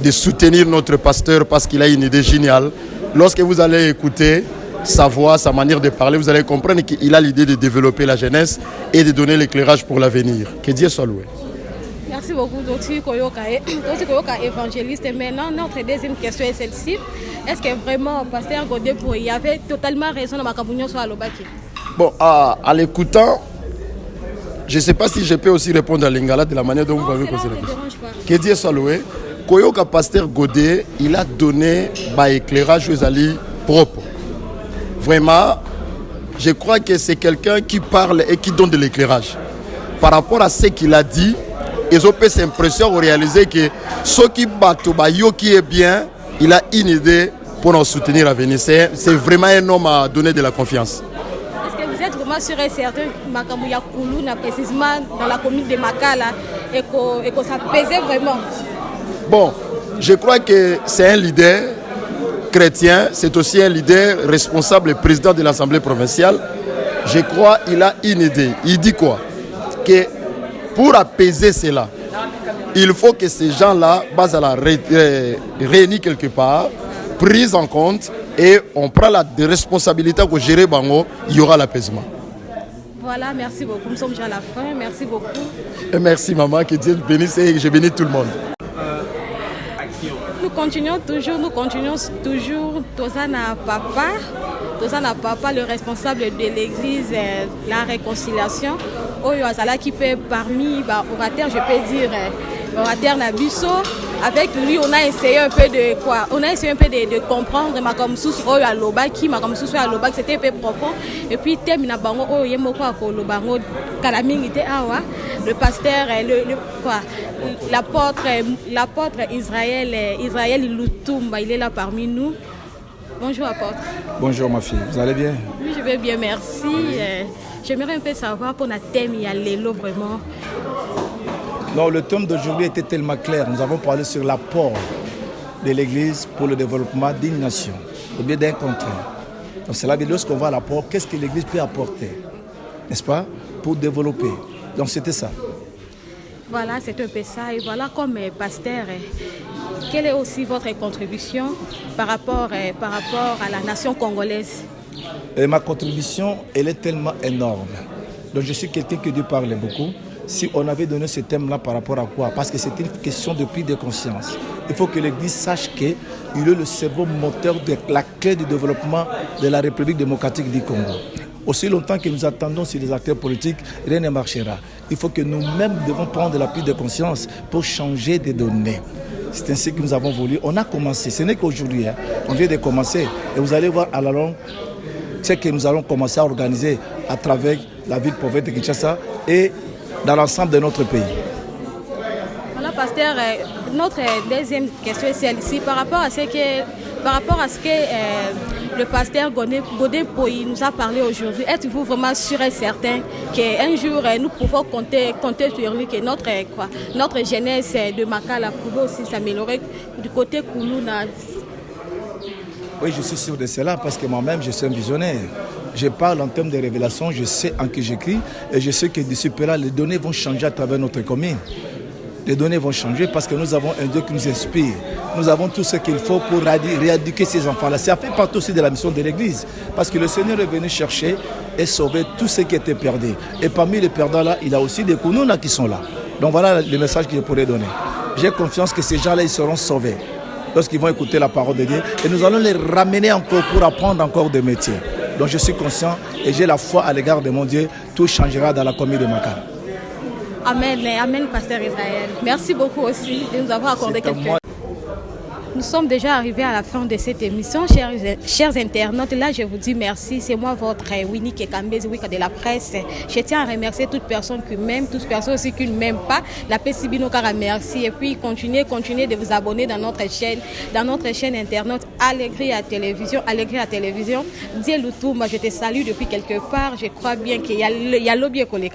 de soutenir notre pasteur parce qu'il a une idée géniale. Lorsque vous allez écouter sa voix, sa manière de parler, vous allez comprendre qu'il a l'idée de développer la jeunesse et de donner l'éclairage pour l'avenir. Que Dieu soit loué. Merci beaucoup, Dr. Koyoka évangéliste. Maintenant, notre deuxième question est celle-ci. Est-ce que vraiment, pasteur Godin Poyi avait totalement raison dans ma campagne sur Alobaki? Bon, à l'écoutant, je ne sais pas si je peux aussi répondre à Lingala de la manière dont vous avez posé la question. Que Dieu soit loué. Koyoka pasteur Godin, il a donné éclairage aux alliés propres. Vraiment, je crois que c'est quelqu'un qui parle et qui donne de l'éclairage. Par rapport à ce qu'il a dit, ils ont cette impression de réaliser que ce qui qui est bien, il a une idée pour nous soutenir à venir. C'est vraiment un homme à donner de la confiance. Est-ce que vous êtes vraiment sûr et certain que Makamouya Kuluna, précisément dans la commune de Makala, et que ça pesait vraiment? Bon, je crois que c'est un leader chrétien, c'est aussi un leader responsable et président de l'Assemblée provinciale. Je crois qu'il a une idée. Il dit quoi? Que pour apaiser cela, il faut que ces gens-là, réunis quelque part, pris en compte et on prend la responsabilité pour gérer Bango, il y aura l'apaisement. Voilà, merci beaucoup. Nous sommes déjà à la fin. Merci beaucoup. Et merci maman, que Dieu bénisse et je bénis tout le monde. Nous continuons toujours. Tozana Papa, le responsable de l'église, la réconciliation. Oyo Azala qui peut parmi orateurs, je peux dire orateur Nabiso. Avec lui, on a essayé un peu de quoi? On a essayé un peu de comprendre comme sous Oyo Alobaki, comme sous Alobaki, c'était un peu profond. Et puis termina bango Oyo Yemoko Akolo bango Kalaming était awa, le pasteur, l'apôtre Israël Lutumba, il est là parmi nous. Bonjour apôtre. Bonjour ma fille, vous allez bien? Oui, je vais bien, merci. J'aimerais un peu savoir pour notre thème, il y a l'élo vraiment. Non, le thème d'aujourd'hui était tellement clair. Nous avons parlé sur l'apport de l'Église pour le développement d'une nation, ou bien d'un continent. Donc c'est là que lorsqu'on voit l'apport, qu'est-ce que l'Église peut apporter, n'est-ce pas, pour développer. Donc c'était ça. Voilà, c'est un peu ça. Et voilà, comme pasteur, quelle est aussi votre contribution par rapport à la nation congolaise? Et ma contribution, elle est tellement énorme. Donc je suis quelqu'un qui Dieu parle beaucoup. Si on avait donné ce thème-là par rapport à quoi? Parce que c'est une question de prise de conscience. Il faut que l'Église sache qu'il est le cerveau moteur de la clé du développement de la République démocratique du Congo. Aussi longtemps que nous attendons sur les acteurs politiques, rien ne marchera. Il faut que nous-mêmes devons prendre la prise de conscience pour changer des données. C'est ainsi que nous avons voulu. On a commencé. Ce n'est qu'aujourd'hui. On vient de commencer. Et vous allez voir à la longue ce que nous allons commencer à organiser à travers la ville province de Kinshasa et dans l'ensemble de notre pays. Voilà, pasteur, notre deuxième question est celle-ci. Par rapport à ce que le pasteur Godin Poyi nous a parlé aujourd'hui, êtes-vous vraiment sûr et certain qu'un jour nous pouvons compter sur lui, que notre jeunesse de Makala pourrait aussi s'améliorer du côté Koulouna? Oui, je suis sûr de cela parce que moi-même, je suis un visionnaire. Je parle en termes de révélation, je sais en qui j'écris et je sais que d'ici peu là, les données vont changer à travers notre commune. Les données vont changer parce que nous avons un Dieu qui nous inspire. Nous avons tout ce qu'il faut pour rééduquer ces enfants-là. Ça fait partie aussi de la mission de l'Église. Parce que le Seigneur est venu chercher et sauver tout ce qui était perdu. Et parmi les perdants là, il y a aussi des Kounouna qui sont là. Donc voilà le message que je pourrais donner. J'ai confiance que ces gens-là, ils seront sauvés lorsqu'ils vont écouter la parole de Dieu. Et nous allons les ramener encore pour apprendre encore des métiers. Donc je suis conscient et j'ai la foi à l'égard de mon Dieu. Tout changera dans la commune de Makala. Amen, amen, pasteur Israël. Merci beaucoup aussi de nous avoir accordé quelques minutes. Nous sommes déjà arrivés à la fin de cette émission, chers internautes. Là, je vous dis merci. C'est moi, votre Winnie Kekambezi, Wika de la presse. Je tiens à remercier toute personne qui m'aime, toute personne aussi qui ne m'aime pas. La PCB Kara, merci. Et puis, continuez de vous abonner dans notre chaîne internaute Allegria à télévision. Dieu Loutou, moi je te salue depuis quelque part. Je crois bien qu'il y a l'objet qu'on est